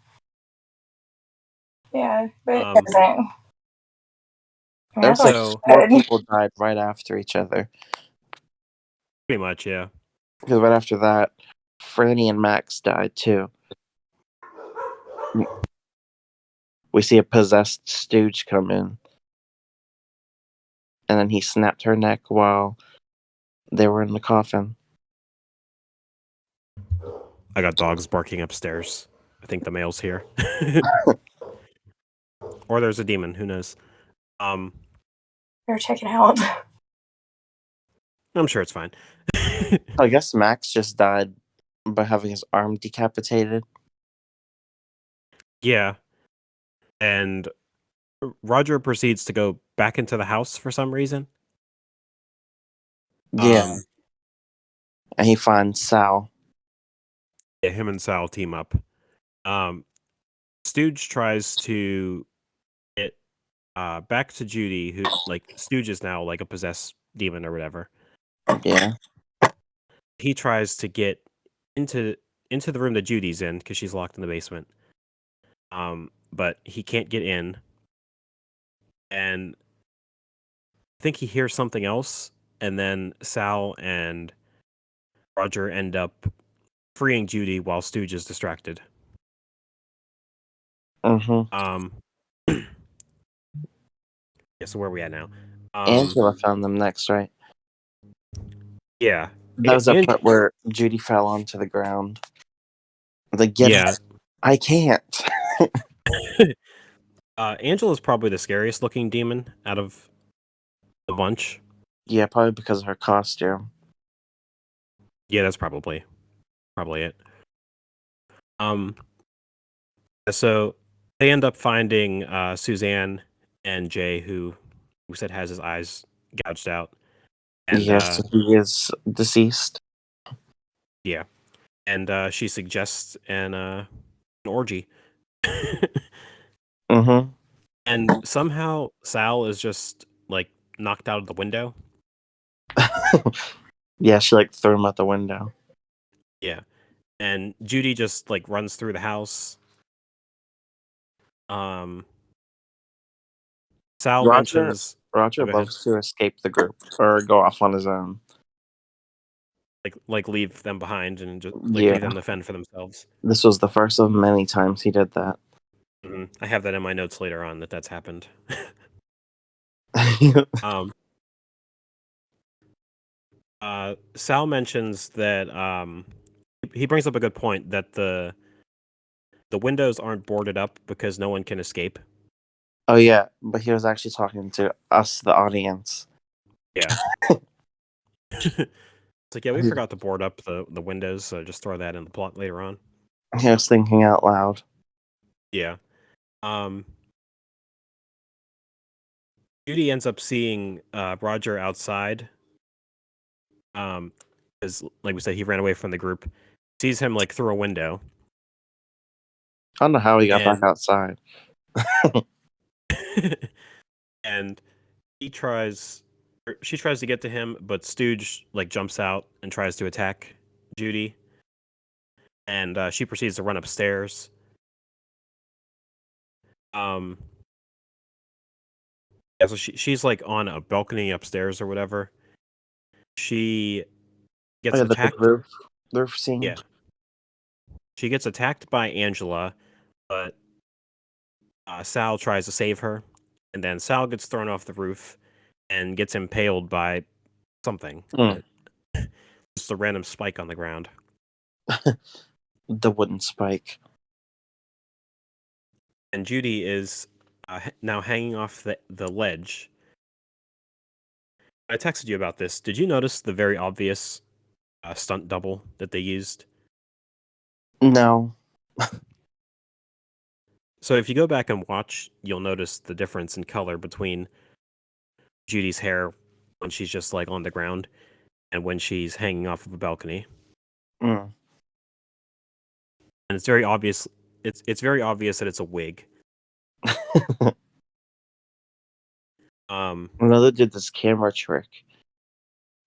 Yeah, but it doesn't. There's like 4 people died right after each other. Pretty much, yeah. Because right after that, Franny and Max died too. We see a possessed Stooge come in. And then he snapped her neck while they were in the coffin. I got dogs barking upstairs. I think the mail's here. Or there's a demon, who knows? Better check it out. I'm sure it's fine. I guess Max just died by having his arm decapitated. Yeah. And Roger proceeds to go back into the house for some reason. Yeah. And he finds Sal. Yeah, him and Sal team up. Stooge tries to get back to Judy, who like Stooge is now like a possessed demon or whatever. Yeah. He tries to get into the room that Judy's in because she's locked in the basement. But he can't get in. And I think he hears something else, and then Sal and Roger end up freeing Judy while Stooge is distracted. Mm-hmm. Yeah, so where are we at now? Angela found them next, right? Yeah. That was the part where Judy fell onto the ground. Like, yeah. I can't. Angela's probably the scariest looking demon out of the bunch. Yeah, probably because of her costume. Yeah, that's probably it. So they end up finding Suzanne and Jay, who we said has his eyes gouged out. And Yes, he is deceased. yeah, and she suggests an orgy. Mm-hmm. And somehow Sal is just like knocked out of the window. Yeah, she like threw him out the window. Yeah. And Judy just like runs through the house. Sal mentions Roger go ahead. loves to escape the group or go off on his own. Like leave them behind and just Yeah. leave them to fend for themselves. This was the first of many times he did that. I have that in my notes later on that's happened. Sal mentions that he brings up a good point that the windows aren't boarded up because no one can escape. Oh yeah, but he was actually talking to us, the audience. Yeah. It's like, yeah, we forgot to board up the windows, so just throw that in the plot later on. He was thinking out loud. Yeah. Judy ends up seeing Roger outside. Because like we said, he ran away from the group. Sees him like through a window. I don't know how he got back outside. And she tries to get to him, but Stooge like jumps out and tries to attack Judy. And she proceeds to run upstairs. Yeah, so she's like on a balcony upstairs or whatever. She gets attacked. The roof scene. Yeah. She gets attacked by Angela, but Sal tries to save her, and then Sal gets thrown off the roof and gets impaled by something. Just a random spike on the ground. The wooden spike. And Judy is now hanging off the ledge. I texted you about this. Did you notice the very obvious stunt double that they used? No. So if you go back and watch, you'll notice the difference in color between Judy's hair when she's just like on the ground and when she's hanging off of a balcony. Mm. And it's very obvious. It's very obvious that it's a wig. Another did this camera trick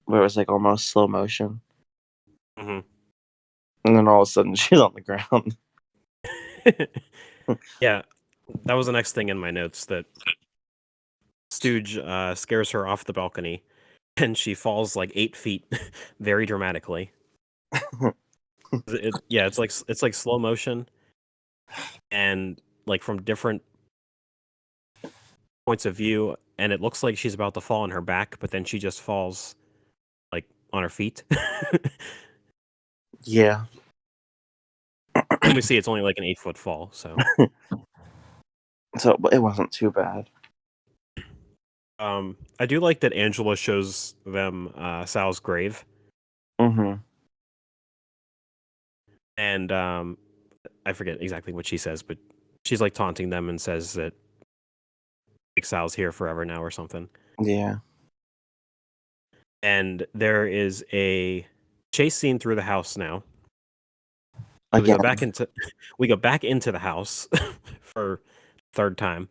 where it was like almost slow motion. Mm-hmm. And then all of a sudden she's on the ground. Yeah, that was the next thing in my notes, that Stooge scares her off the balcony and she falls like 8 feet very dramatically. It's like slow motion and like from different points of view, and it looks like she's about to fall on her back, but then she just falls like on her feet. Yeah. And we see it's only like an 8-foot fall, so So it wasn't too bad. I do like that Angela shows them Sal's grave. Mm-hmm. And I forget exactly what she says, but she's like taunting them and says that like Sal's here forever now or something. Yeah. And there is a chase scene through the house now. Again. We go back into the house for third time.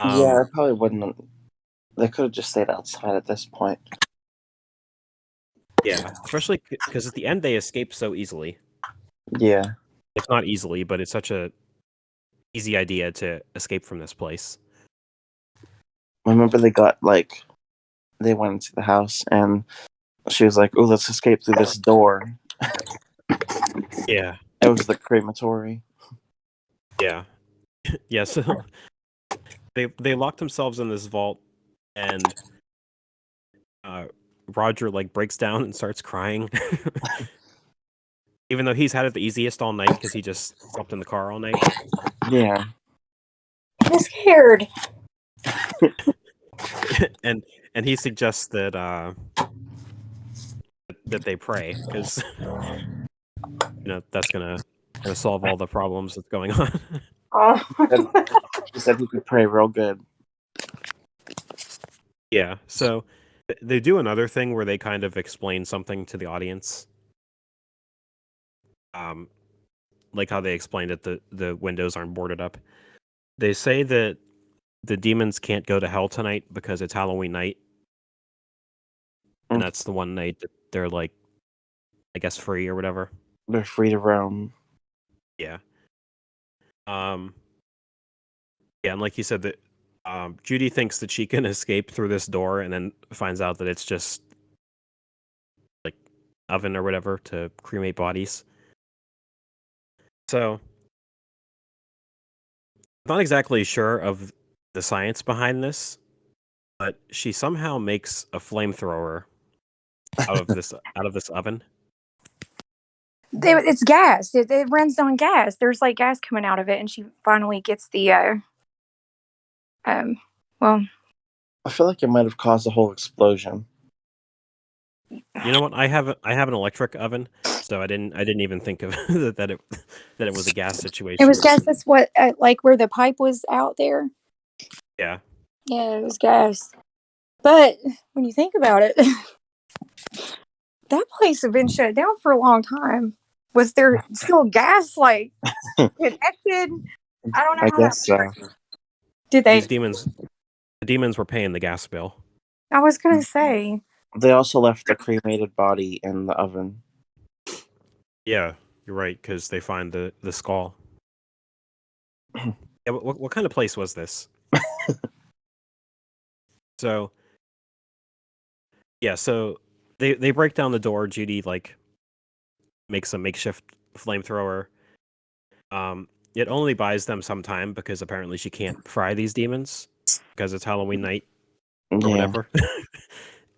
Yeah, I probably wouldn't. They could have just stayed outside at this point. Yeah, especially because at the end they escape so easily. Yeah. It's not easily, but it's such a easy idea to escape from this place. I remember they went into the house and she was like, "Oh, let's escape through this door." Yeah. It was the crematory. Yeah. Yeah, so they locked themselves in this vault, and Roger like breaks down and starts crying. Even though he's had it the easiest all night because he just slept in the car all night. Yeah. I'm scared. and he suggests that they pray, because that's gonna solve all the problems that's going on. Oh. He said he could pray real good. Yeah, so they do another thing where they kind of explain something to the audience. Like how they explained it, the windows aren't boarded up. They say that the demons can't go to hell tonight because it's Halloween night. And that's the one night that they're like, I guess, free or whatever. They're free to roam. Yeah. Yeah, and like you said, that Judy thinks that she can escape through this door, and then finds out that it's just like oven or whatever to cremate bodies. So, I'm not exactly sure of the science behind this, but she somehow makes a flamethrower out of this oven. It's gas. It runs on gas. There's like gas coming out of it, and she finally gets the well, I feel like it might have caused a whole explosion. You know what? I have an electric oven, so I didn't even think of that it was a gas situation. it was gas. That's what like where the pipe was out there. Yeah. Yeah, it was gas. But when you think about it, that place had been shut down for a long time. Was there still gas like connected? I don't know I how guess so. Did they? The demons were paying the gas bill. I was gonna say. They also left the cremated body in the oven. Yeah, you're right, because they find the skull. Yeah, what kind of place was this? So, yeah, so they break down the door. Judy like makes a makeshift flamethrower. It only buys them some time because apparently she can't fry these demons because it's Halloween night or Yeah. whatever.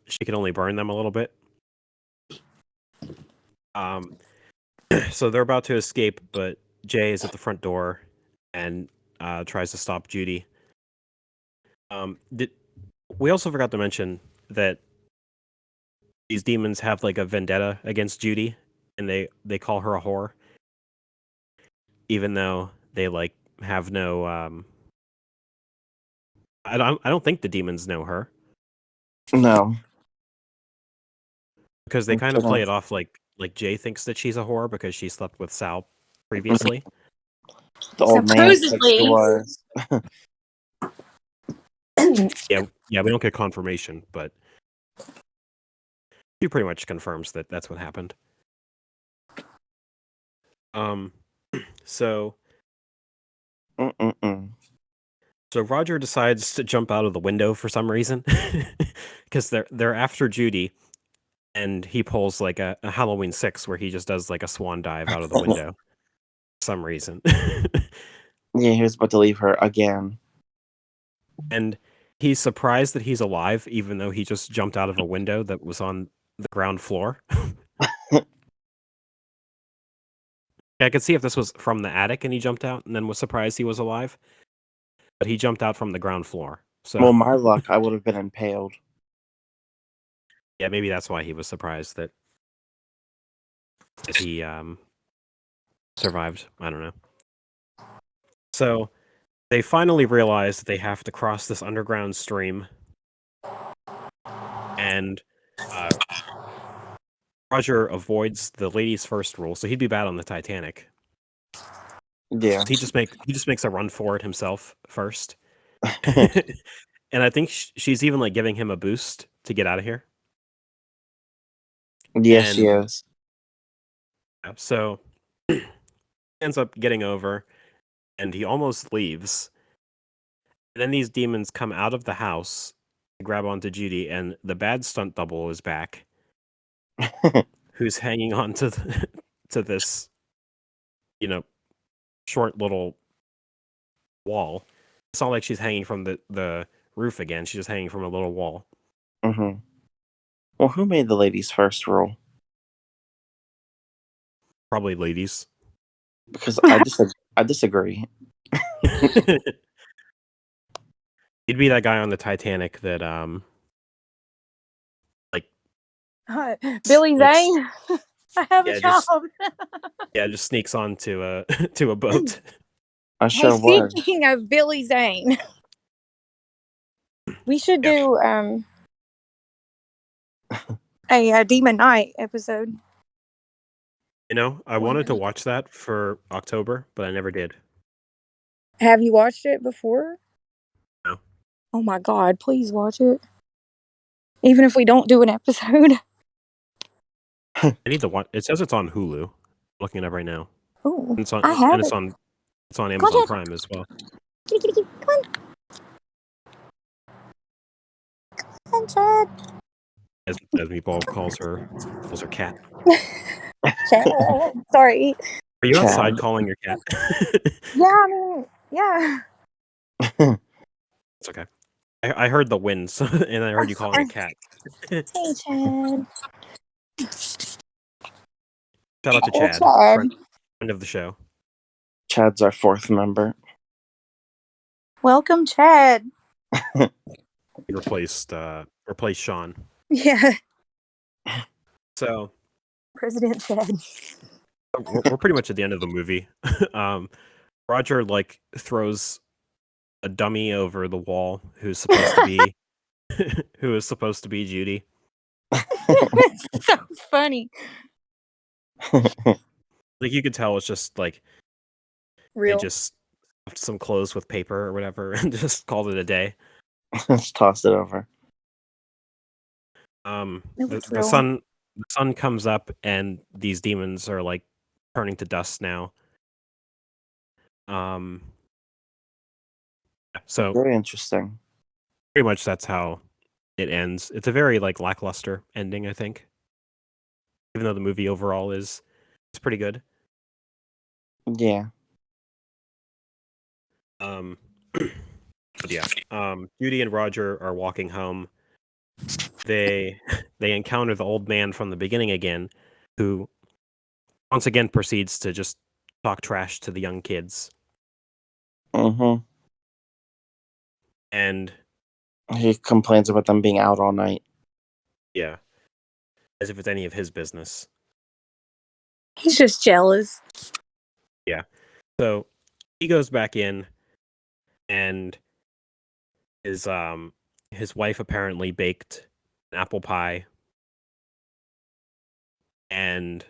She can only burn them a little bit. So they're about to escape, but Jay is at the front door and tries to stop Judy. We also forgot to mention that these demons have like a vendetta against Judy, and they call her a whore, even though they like have no. I don't think the demons know her No. because they kind of play it off like Jay thinks that she's a whore because she slept with Sal previously. The old man said Supposedly. she was. Yeah, we don't get confirmation, but she pretty much confirms that that's what happened. So So Roger decides to jump out of the window for some reason, because they're after Judy, and he pulls like a Halloween 6 where he just does like a swan dive out of the window for some reason. Yeah, he was about to leave her again. And he's surprised that he's alive, even though he just jumped out of a window that was on the ground floor. I could see if this was from the attic and he jumped out and then was surprised he was alive. But he jumped out from the ground floor. So Well, my luck, I would have been impaled. yeah, maybe that's why he was surprised that he survived. I don't know. So they finally realize that they have to cross this underground stream, and Roger avoids the ladies' first rule, so he'd be bad on the Titanic. Yeah. He just makes a run for it himself first, and I think she's even like giving him a boost to get out of here. Yes, she is. So he ends up getting over, and he almost leaves. And then these demons come out of the house, grab onto Judy, and the bad stunt double is back, who's hanging on to to this, short little wall. It's not like she's hanging from the roof again. She's just hanging from a little wall. Mm-hmm. Well, who made the ladies' first rule? Probably ladies. Because I disagree. He'd be that guy on the Titanic that Billy like, Zane. I have a child. just sneaks onto to a boat. I Hey, sure would. speaking of Billy Zane, we should Yeah. do a Demon Knight episode. You know, I wanted to watch that for October, but I never did. Have you watched it before? No. Oh my God! Please watch it. Even if we don't do an episode. I need to watch. It says it's on Hulu. I'm looking it up right now. Oh, And it's on, I have and it. it's on Come Amazon on, Prime as well. Kitty, kitty, kitty. Come on. Chad. As Meatball calls her cat. Chad. Sorry. Are you Chad. outside calling your cat? Yeah, I mean, yeah. It's okay. I heard the winds, and I heard you calling a cat. Hey, Chad. Shout out to Oh, Chad, Chad. friend of the show. Chad's our fourth member. Welcome, Chad. He replaced Sean. Yeah, So President Chad. we're pretty much at the end of the movie. Roger throws a dummy over the wall who's supposed to be who is supposed to be Judy. It's so funny. You could tell it's just they Real. just stuffed some clothes with paper or whatever and just called it a day. Let's toss it over. The sun comes up and these demons are turning to dust now. So Very interesting. pretty much that's how it ends. It's a very lackluster ending, I think. Even though the movie overall is pretty good. Yeah. But yeah. Judy and Roger are walking home. They encounter the old man from the beginning again, who once again proceeds to just talk trash to the young kids. Mm-hmm. And he complains about them being out all night. Yeah. As if it's any of his business. He's just jealous. Yeah. So he goes back in and his wife apparently baked an apple pie. And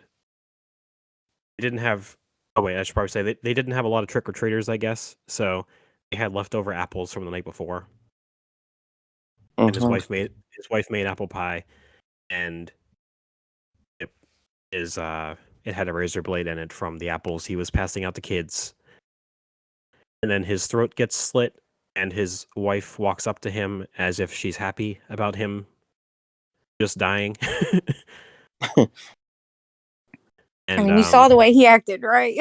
they didn't have I should probably say they didn't have a lot of trick-or-treaters, I guess. So they had leftover apples from the night before. Mm-hmm. And his wife made apple pie, and it had a razor blade in it from the apples he was passing out to kids. And then his throat gets slit, and his wife walks up to him as if she's happy about him just dying. And I mean, you saw the way he acted, right?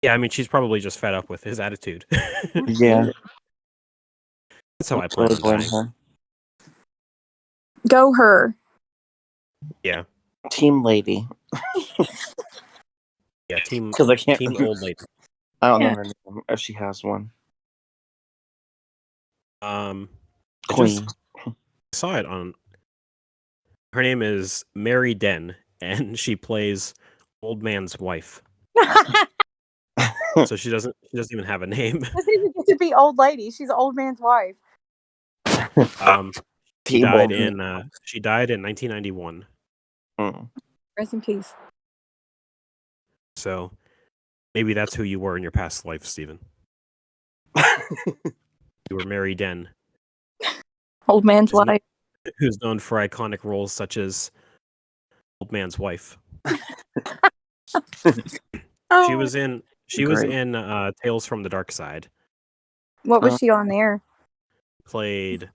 yeah, I mean, she's probably just fed up with his attitude. Yeah. That's how I plan on dying. her. Go her. Yeah. Team lady. Yeah, team 'Cause I can't. team old lady. I don't know her name if she has one. I Queen. saw it on. Her name is Mary Den, and she plays old man's wife. So she doesn't even have a name. Doesn't even get to be old lady. She's an old man's wife. She Team died old in 1991. Rest in peace. So maybe that's who you were in your past life, Stephen. You were Mary Den, Old man's Isn't- wife. who's known for iconic roles such as old man's wife. Oh, She was in Tales from the Dark Side. what was she on there? Played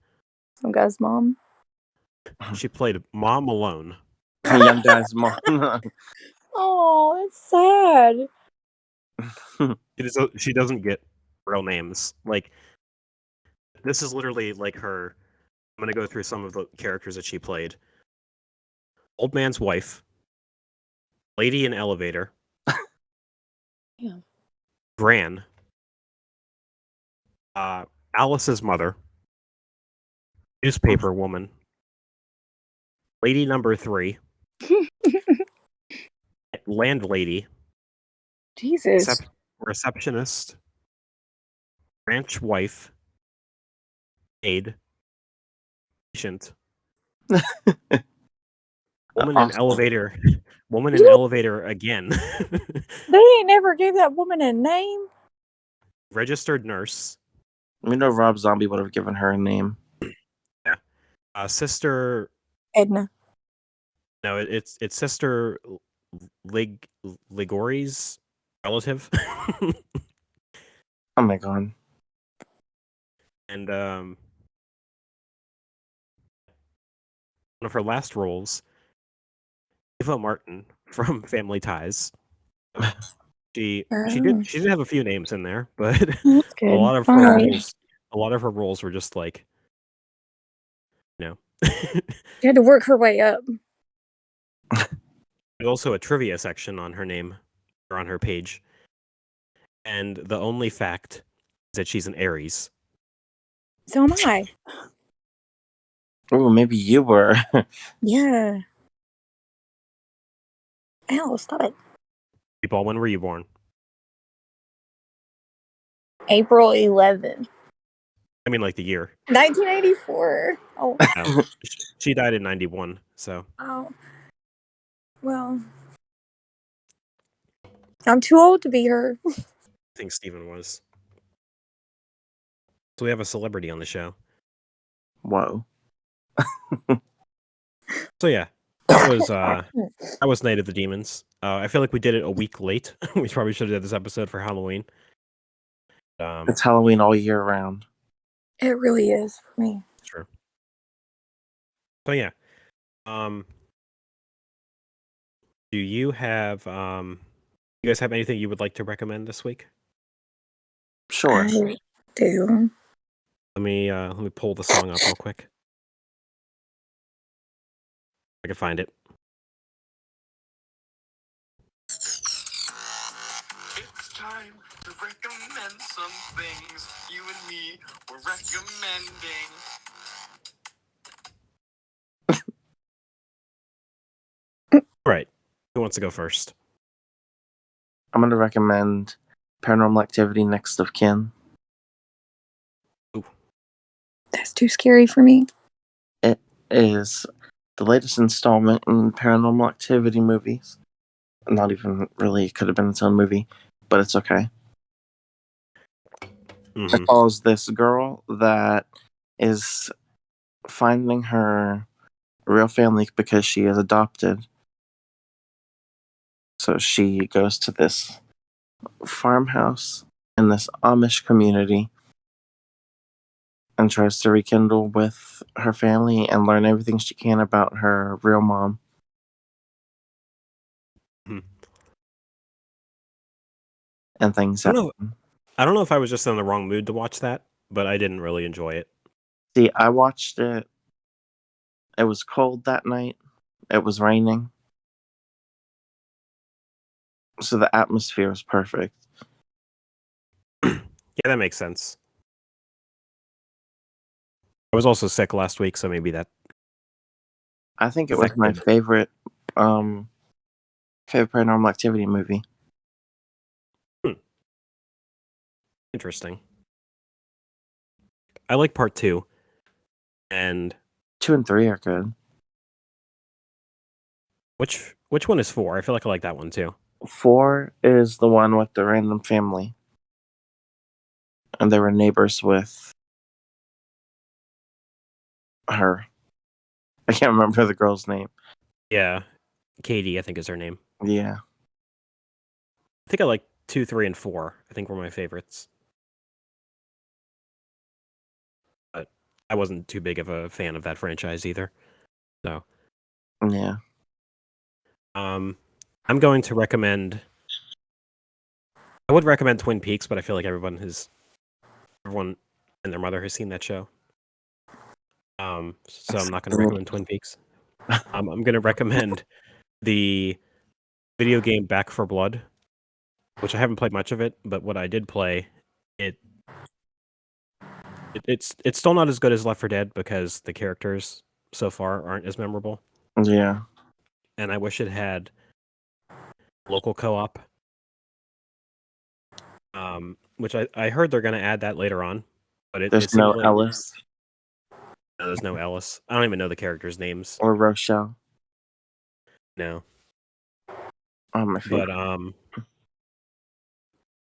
Some guy's mom. She played Mom Malone. A young guy's mom. Oh, that's sad. She doesn't get real names. This is literally her. I'm gonna go through some of the characters that she played. Old man's wife. Lady in elevator. Yeah. Gran. Alice's mother. Newspaper woman. Lady number 3. Landlady. Jesus. receptionist, ranch wife, maid, patient, woman in Awesome. elevator, woman in elevator again, They ain't never gave that woman a name. registered nurse, We know Rob Zombie would have given her a name. sister. Edna. No, it's sister Ligori's relative, Oh my god. and one of her last roles, Eva Martin from Family Ties. So she did have a few names in there, but That's good. a lot of her roles were just like, She had to work her way up. There's also a trivia section on her name or on her page, and the only fact is that she's an Aries. So am I. Oh, maybe you were. Yeah. Ow, stop it. Paul, when were you born? April 11th. I mean, like the year. 1984. Oh. No, she died in 91, so. Oh. Well. I'm too old to be her. I think Steven was. So we have a celebrity on the show. Whoa. So yeah, that was Night of the Demons. I feel like we did it a week late. We probably should have did this episode for Halloween. It's Halloween all year round. It really is for me. Sure. So yeah, do you have you guys have anything you would like to recommend this week? Sure. I do. Let me pull the song up real quick. I can find it. It's time to recommend some things you and me were recommending. Right. Who wants to go first? I'm going to recommend Paranormal Activity Next of Kin. That's too scary for me. It is the latest installment in Paranormal Activity movies. Not even really, it could have been its own movie, but it's okay. Mm-hmm. It follows this girl that is finding her real family because she is adopted. So she goes to this farmhouse in this Amish community and tries to rekindle with her family and learn everything she can about her real mom. Mhm. And things I don't know. happen. I don't know if I was just in the wrong mood to watch that, but I didn't really enjoy it. See, I watched it. It was cold that night. It was raining. So the atmosphere was perfect. Yeah, that makes sense. I was also sick last week, so maybe that. I think it was my Affected. favorite Paranormal Activity movie. Interesting. I like part 2, and 2 and 3 are good. which one is 4? I feel like I like that one too. 4 is the one with the random family. And they were neighbors with her. I can't remember the girl's name. Yeah, Katie, I think is her name. Yeah. I think I like 2, 3, and 4. I think were my favorites. But I wasn't too big of a fan of that franchise either. So, Yeah. I'm going to recommend. I would recommend Twin Peaks, but I feel like everyone and their mother has seen that show. So I'm not going to recommend Twin Peaks. I'm going to recommend the video game Back 4 Blood, which I haven't played much of it, but what I did play, it's still not as good as Left 4 Dead because the characters so far aren't as memorable. Yeah. And I wish it had local co-op. Which I heard they're going to add that later on, but it There's seems no like Ellis no, there's no Ellis. I don't even know the characters' names. or Rochelle. No, Oh, my favorite. but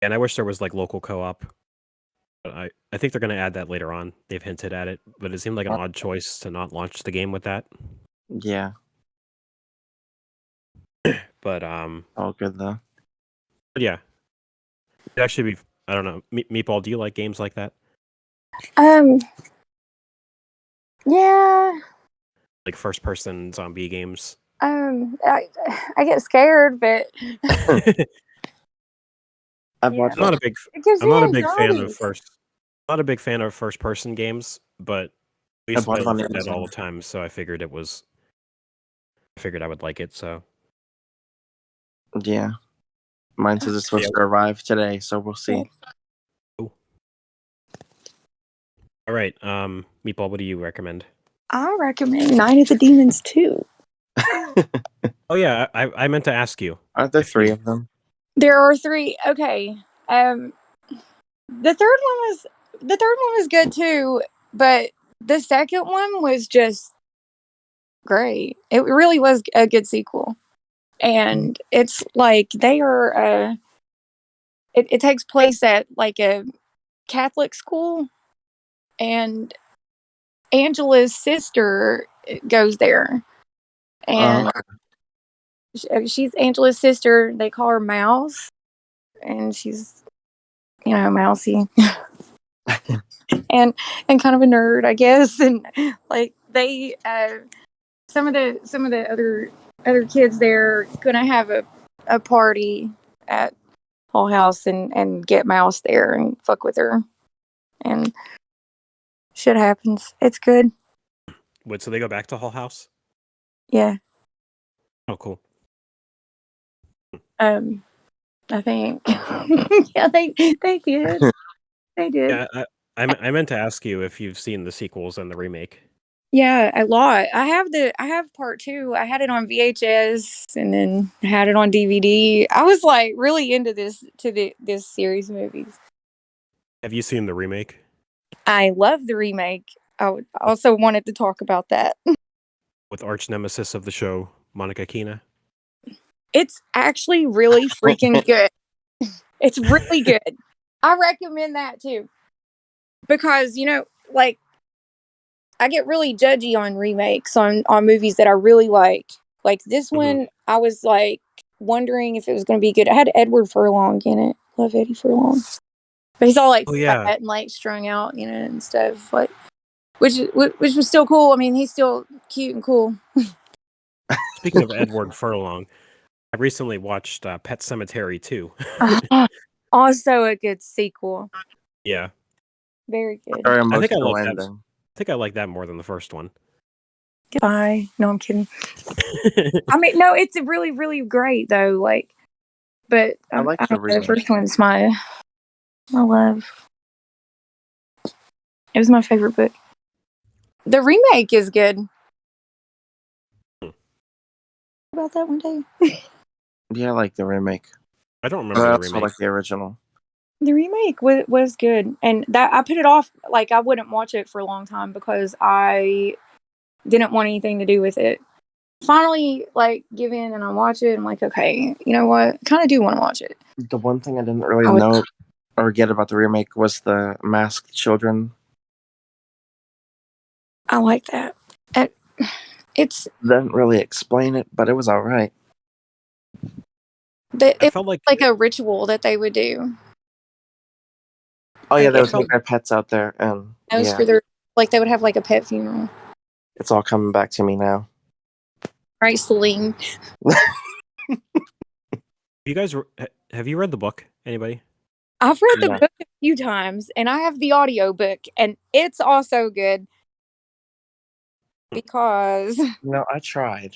and I wish there was like local co-op. But I think they're going to add that later on. They've hinted at it, but it seemed like an odd choice to not launch the game with that. Yeah, But all good though. but yeah, it actually be. I don't know, Meatball. Do you like games like that, Yeah. like first-person zombie games? I get scared, but I've yeah, watched. I'm not a big. it gives I'm me not a big fan of anxiety. Not a big fan of first-person games, but we I used to bought play it on Left 4 Dead all Amazon. the time, so I figured it was. I figured I would like it. So Yeah, mine says it's supposed to arrive today, so we'll see. all right, Meatball. What do you recommend? I recommend Night of the Demons 2. Oh yeah, I meant to ask you. Aren't there if 3 you- of them? There are 3. Okay. The third one was good too, but the second one was just great. It really was a good sequel. And it's like they are it takes place at like a Catholic school, and Angela's sister goes there. And she's Angela's sister. They call her Mouse, and she's mousy and kind of a nerd, I guess. And like they some of the other kids there gonna have a party at Whole House and get Mouse there and fuck with her, and shit happens. It's good. Wait, so they go back to Hull House? Yeah. Oh, cool. I think. Yeah, they did. They did. Yeah, I meant to ask you if you've seen the sequels and the remake. Yeah, a lot. I have part 2. I had it on VHS and then had it on DVD. I was like really into this series of movies. Have you seen the remake? I love the remake. I also wanted to talk about that. With arch nemesis of the show, Monica Keena? It's actually really freaking good. It's really good. I recommend that too. Because, like I get really judgy on remakes on movies that I really like. Like this one, I was like wondering if it was going to be good. I had Edward Furlong in it. Love Eddie Furlong, but he's all like fat and like strung out, and stuff. Like, which was still cool. I mean, he's still cute and cool. Speaking of Edward Furlong, I recently watched Pet Sematary 2. Also a good sequel. Yeah. Very good. Very I think I emotional like that. ending. I think I like that more than the first one. Goodbye. No, I'm kidding. I mean, no, it's really, really great though. Like, but I like the the remake. first one's my love. It was my favorite book. The remake is good. About that one day. Yeah, I like the remake. I don't But remember I the also remake. like the original. The remake was good, and that I put it off. Like I wouldn't watch it for a long time because I didn't want anything to do with it. Finally, like give in and I watch it. I'm like, okay, you know what? Kind of do want to watch it. The one thing I didn't really know or get about the remake was the masked children. I like that. It's Didn't really explain it, but it was all right. I felt like a ritual that they would do. Oh yeah, Like, they would take their pets out there, and That was yeah, for their they would have like a pet funeral. it's all coming back to me now. Right, Celine. you guys have you read the book? Anybody? I've read the Yeah. book a few times, and I have the audio book, and it's also good because No, I tried.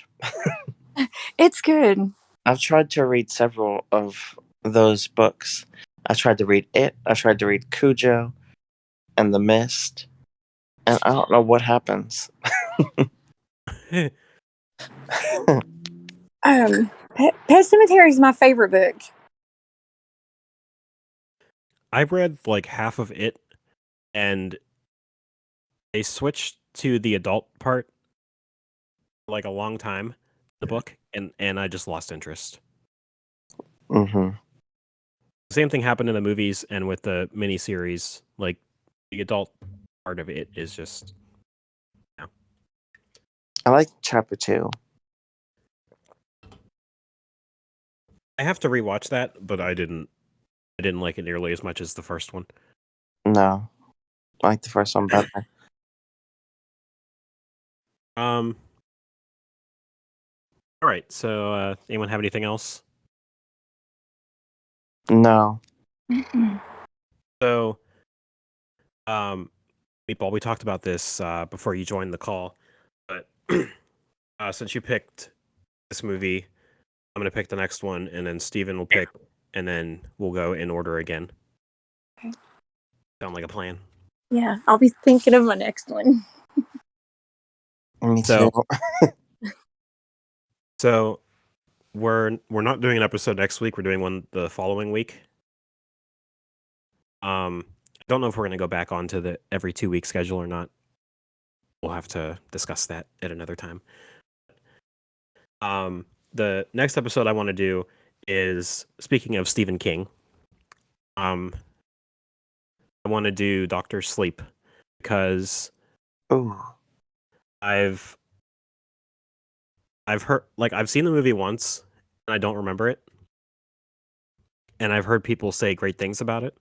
it's good. I've tried to read several of those books. I tried to read it. I tried to read Cujo and The Mist, and I don't know what happens. Pet Sematary is my favorite book. I read like half of it, and they switched to the adult part like a long time in the book, and I just lost interest. Mm-hmm. The same thing happened in the movies and with the miniseries. Like the adult part of it is just I like chapter 2. I have to rewatch that, but I didn't like it nearly as much as the first one. No, I like the first one better. All right. So, anyone have anything else? No. So, Meatball, we talked about this before you joined the call, but since you picked this movie, I'm gonna pick the next one, and then Steven will pick, and then we'll go in order again. Okay. Sound like a plan? Yeah, I'll be thinking of my next one. Me So- too. So, we're not doing an episode next week. We're doing one the following week. I don't know if we're gonna go back onto the every 2 week schedule or not. We'll have to discuss that at another time. The next episode I want to do is, speaking of Stephen King, I want to do Doctor Sleep because Ooh. I've heard, like, I've seen the movie once and I don't remember it, and I've heard people say great things about it.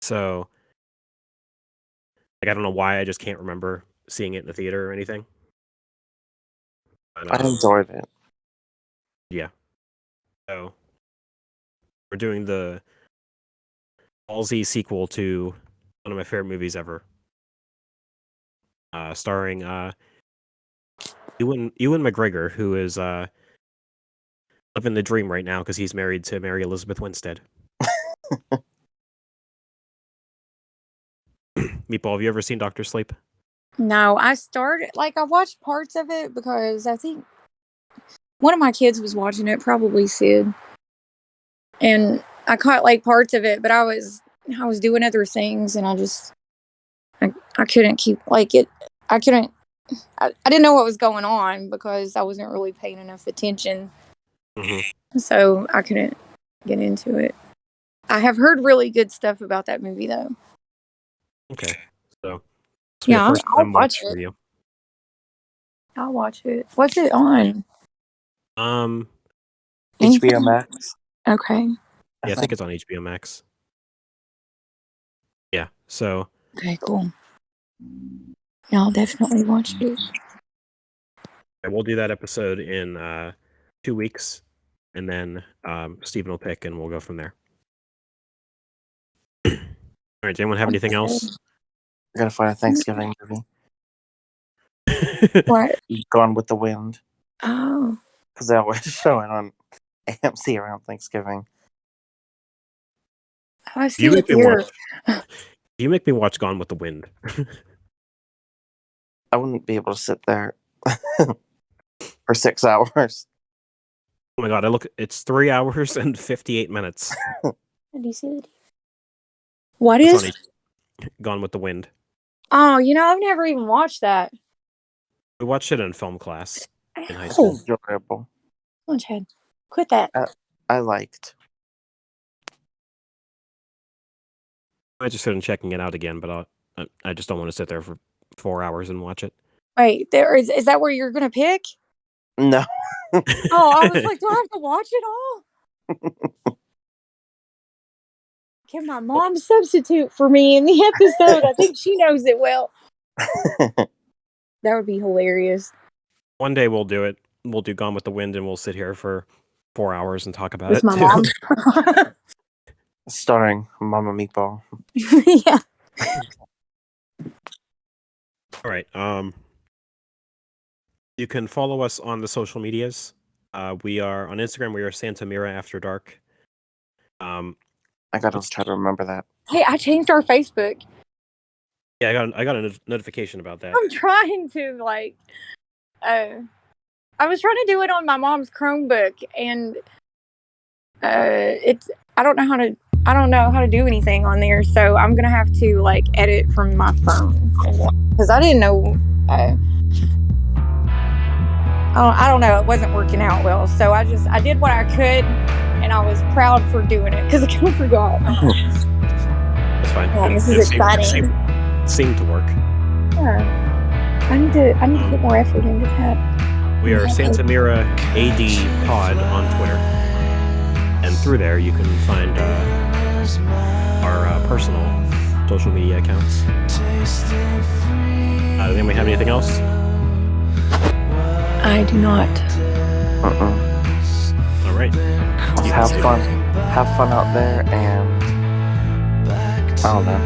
So, like, I don't know why, I just can't remember seeing it in the theater or anything. But, I enjoyed it. yeah. So we're doing the Ballsy sequel to one of my favorite movies ever, starring Ewan McGregor, who is living the dream right now because he's married to Mary Elizabeth Winstead. Meatball, have you ever seen Doctor Sleep? No, I watched parts of it because I think one of my kids was watching it, probably Sid. And I caught like parts of it, but I was doing other things, and I couldn't keep like it. I couldn't. I didn't know what was going on because I wasn't really paying enough attention, so I couldn't get into it. I have heard really good stuff about that movie, though. Okay, so this will be Yeah, a first I'll time watch watch for it. you. I'll watch it. What's it on? HBO Max. Okay. Yeah, I think it's on HBO Max. Yeah, so Okay, cool. Yeah, I'll definitely watch it. we'll do that episode in 2 weeks, and then Steven will pick, and we'll go from there. All right, does anyone have anything else? I gotta find a Thanksgiving movie. What? Gone with the Wind. Oh. Because they always show it on AMC around Thanksgiving. I see You it make me here. You make me watch Gone with the Wind. I wouldn't be able to sit there for 6 hours. Oh my god, it's 3 hours and 58 minutes. Did you see it? What It's is? on Gone with the Wind. Oh, I've never even watched that. We watched it in film class in high It's school. enjoyable. Come on, Chad. Quit that. I liked. I just started checking it out again, but I just don't want to sit there for 4 hours and watch it. Wait, is that where you're gonna pick? No. Oh, I was like, do I have to watch it all? Can my mom substitute for me in the episode? I think she knows it well. That would be hilarious. One day we'll do it. We'll do Gone with the Wind, and we'll sit here for 4 hours and talk about With it my too. mom. Starring Mama Meatball. Yeah. All right. You can follow us on the social medias. We are on Instagram. We are Santa Mira After Dark. I gotta try to remember that. Hey, I changed our Facebook. Yeah, I got a notification about that. I'm trying to I was trying to do it on my mom's Chromebook, and I don't know how to I don't know how to do anything on there, so I'm gonna have to like edit from my phone because I didn't know. I don't know. It wasn't working out well, so I did what I could, and I was proud for doing it because I kind of forgot. That's fine. This is exciting. It seemed to work. Yeah. I need to put more effort into that. We are Santa Mira AD Pod on Twitter, and through there you can find our personal social media accounts. Does anybody have anything else? I do not. All right. Just have fun. Have fun out there, and I don't know.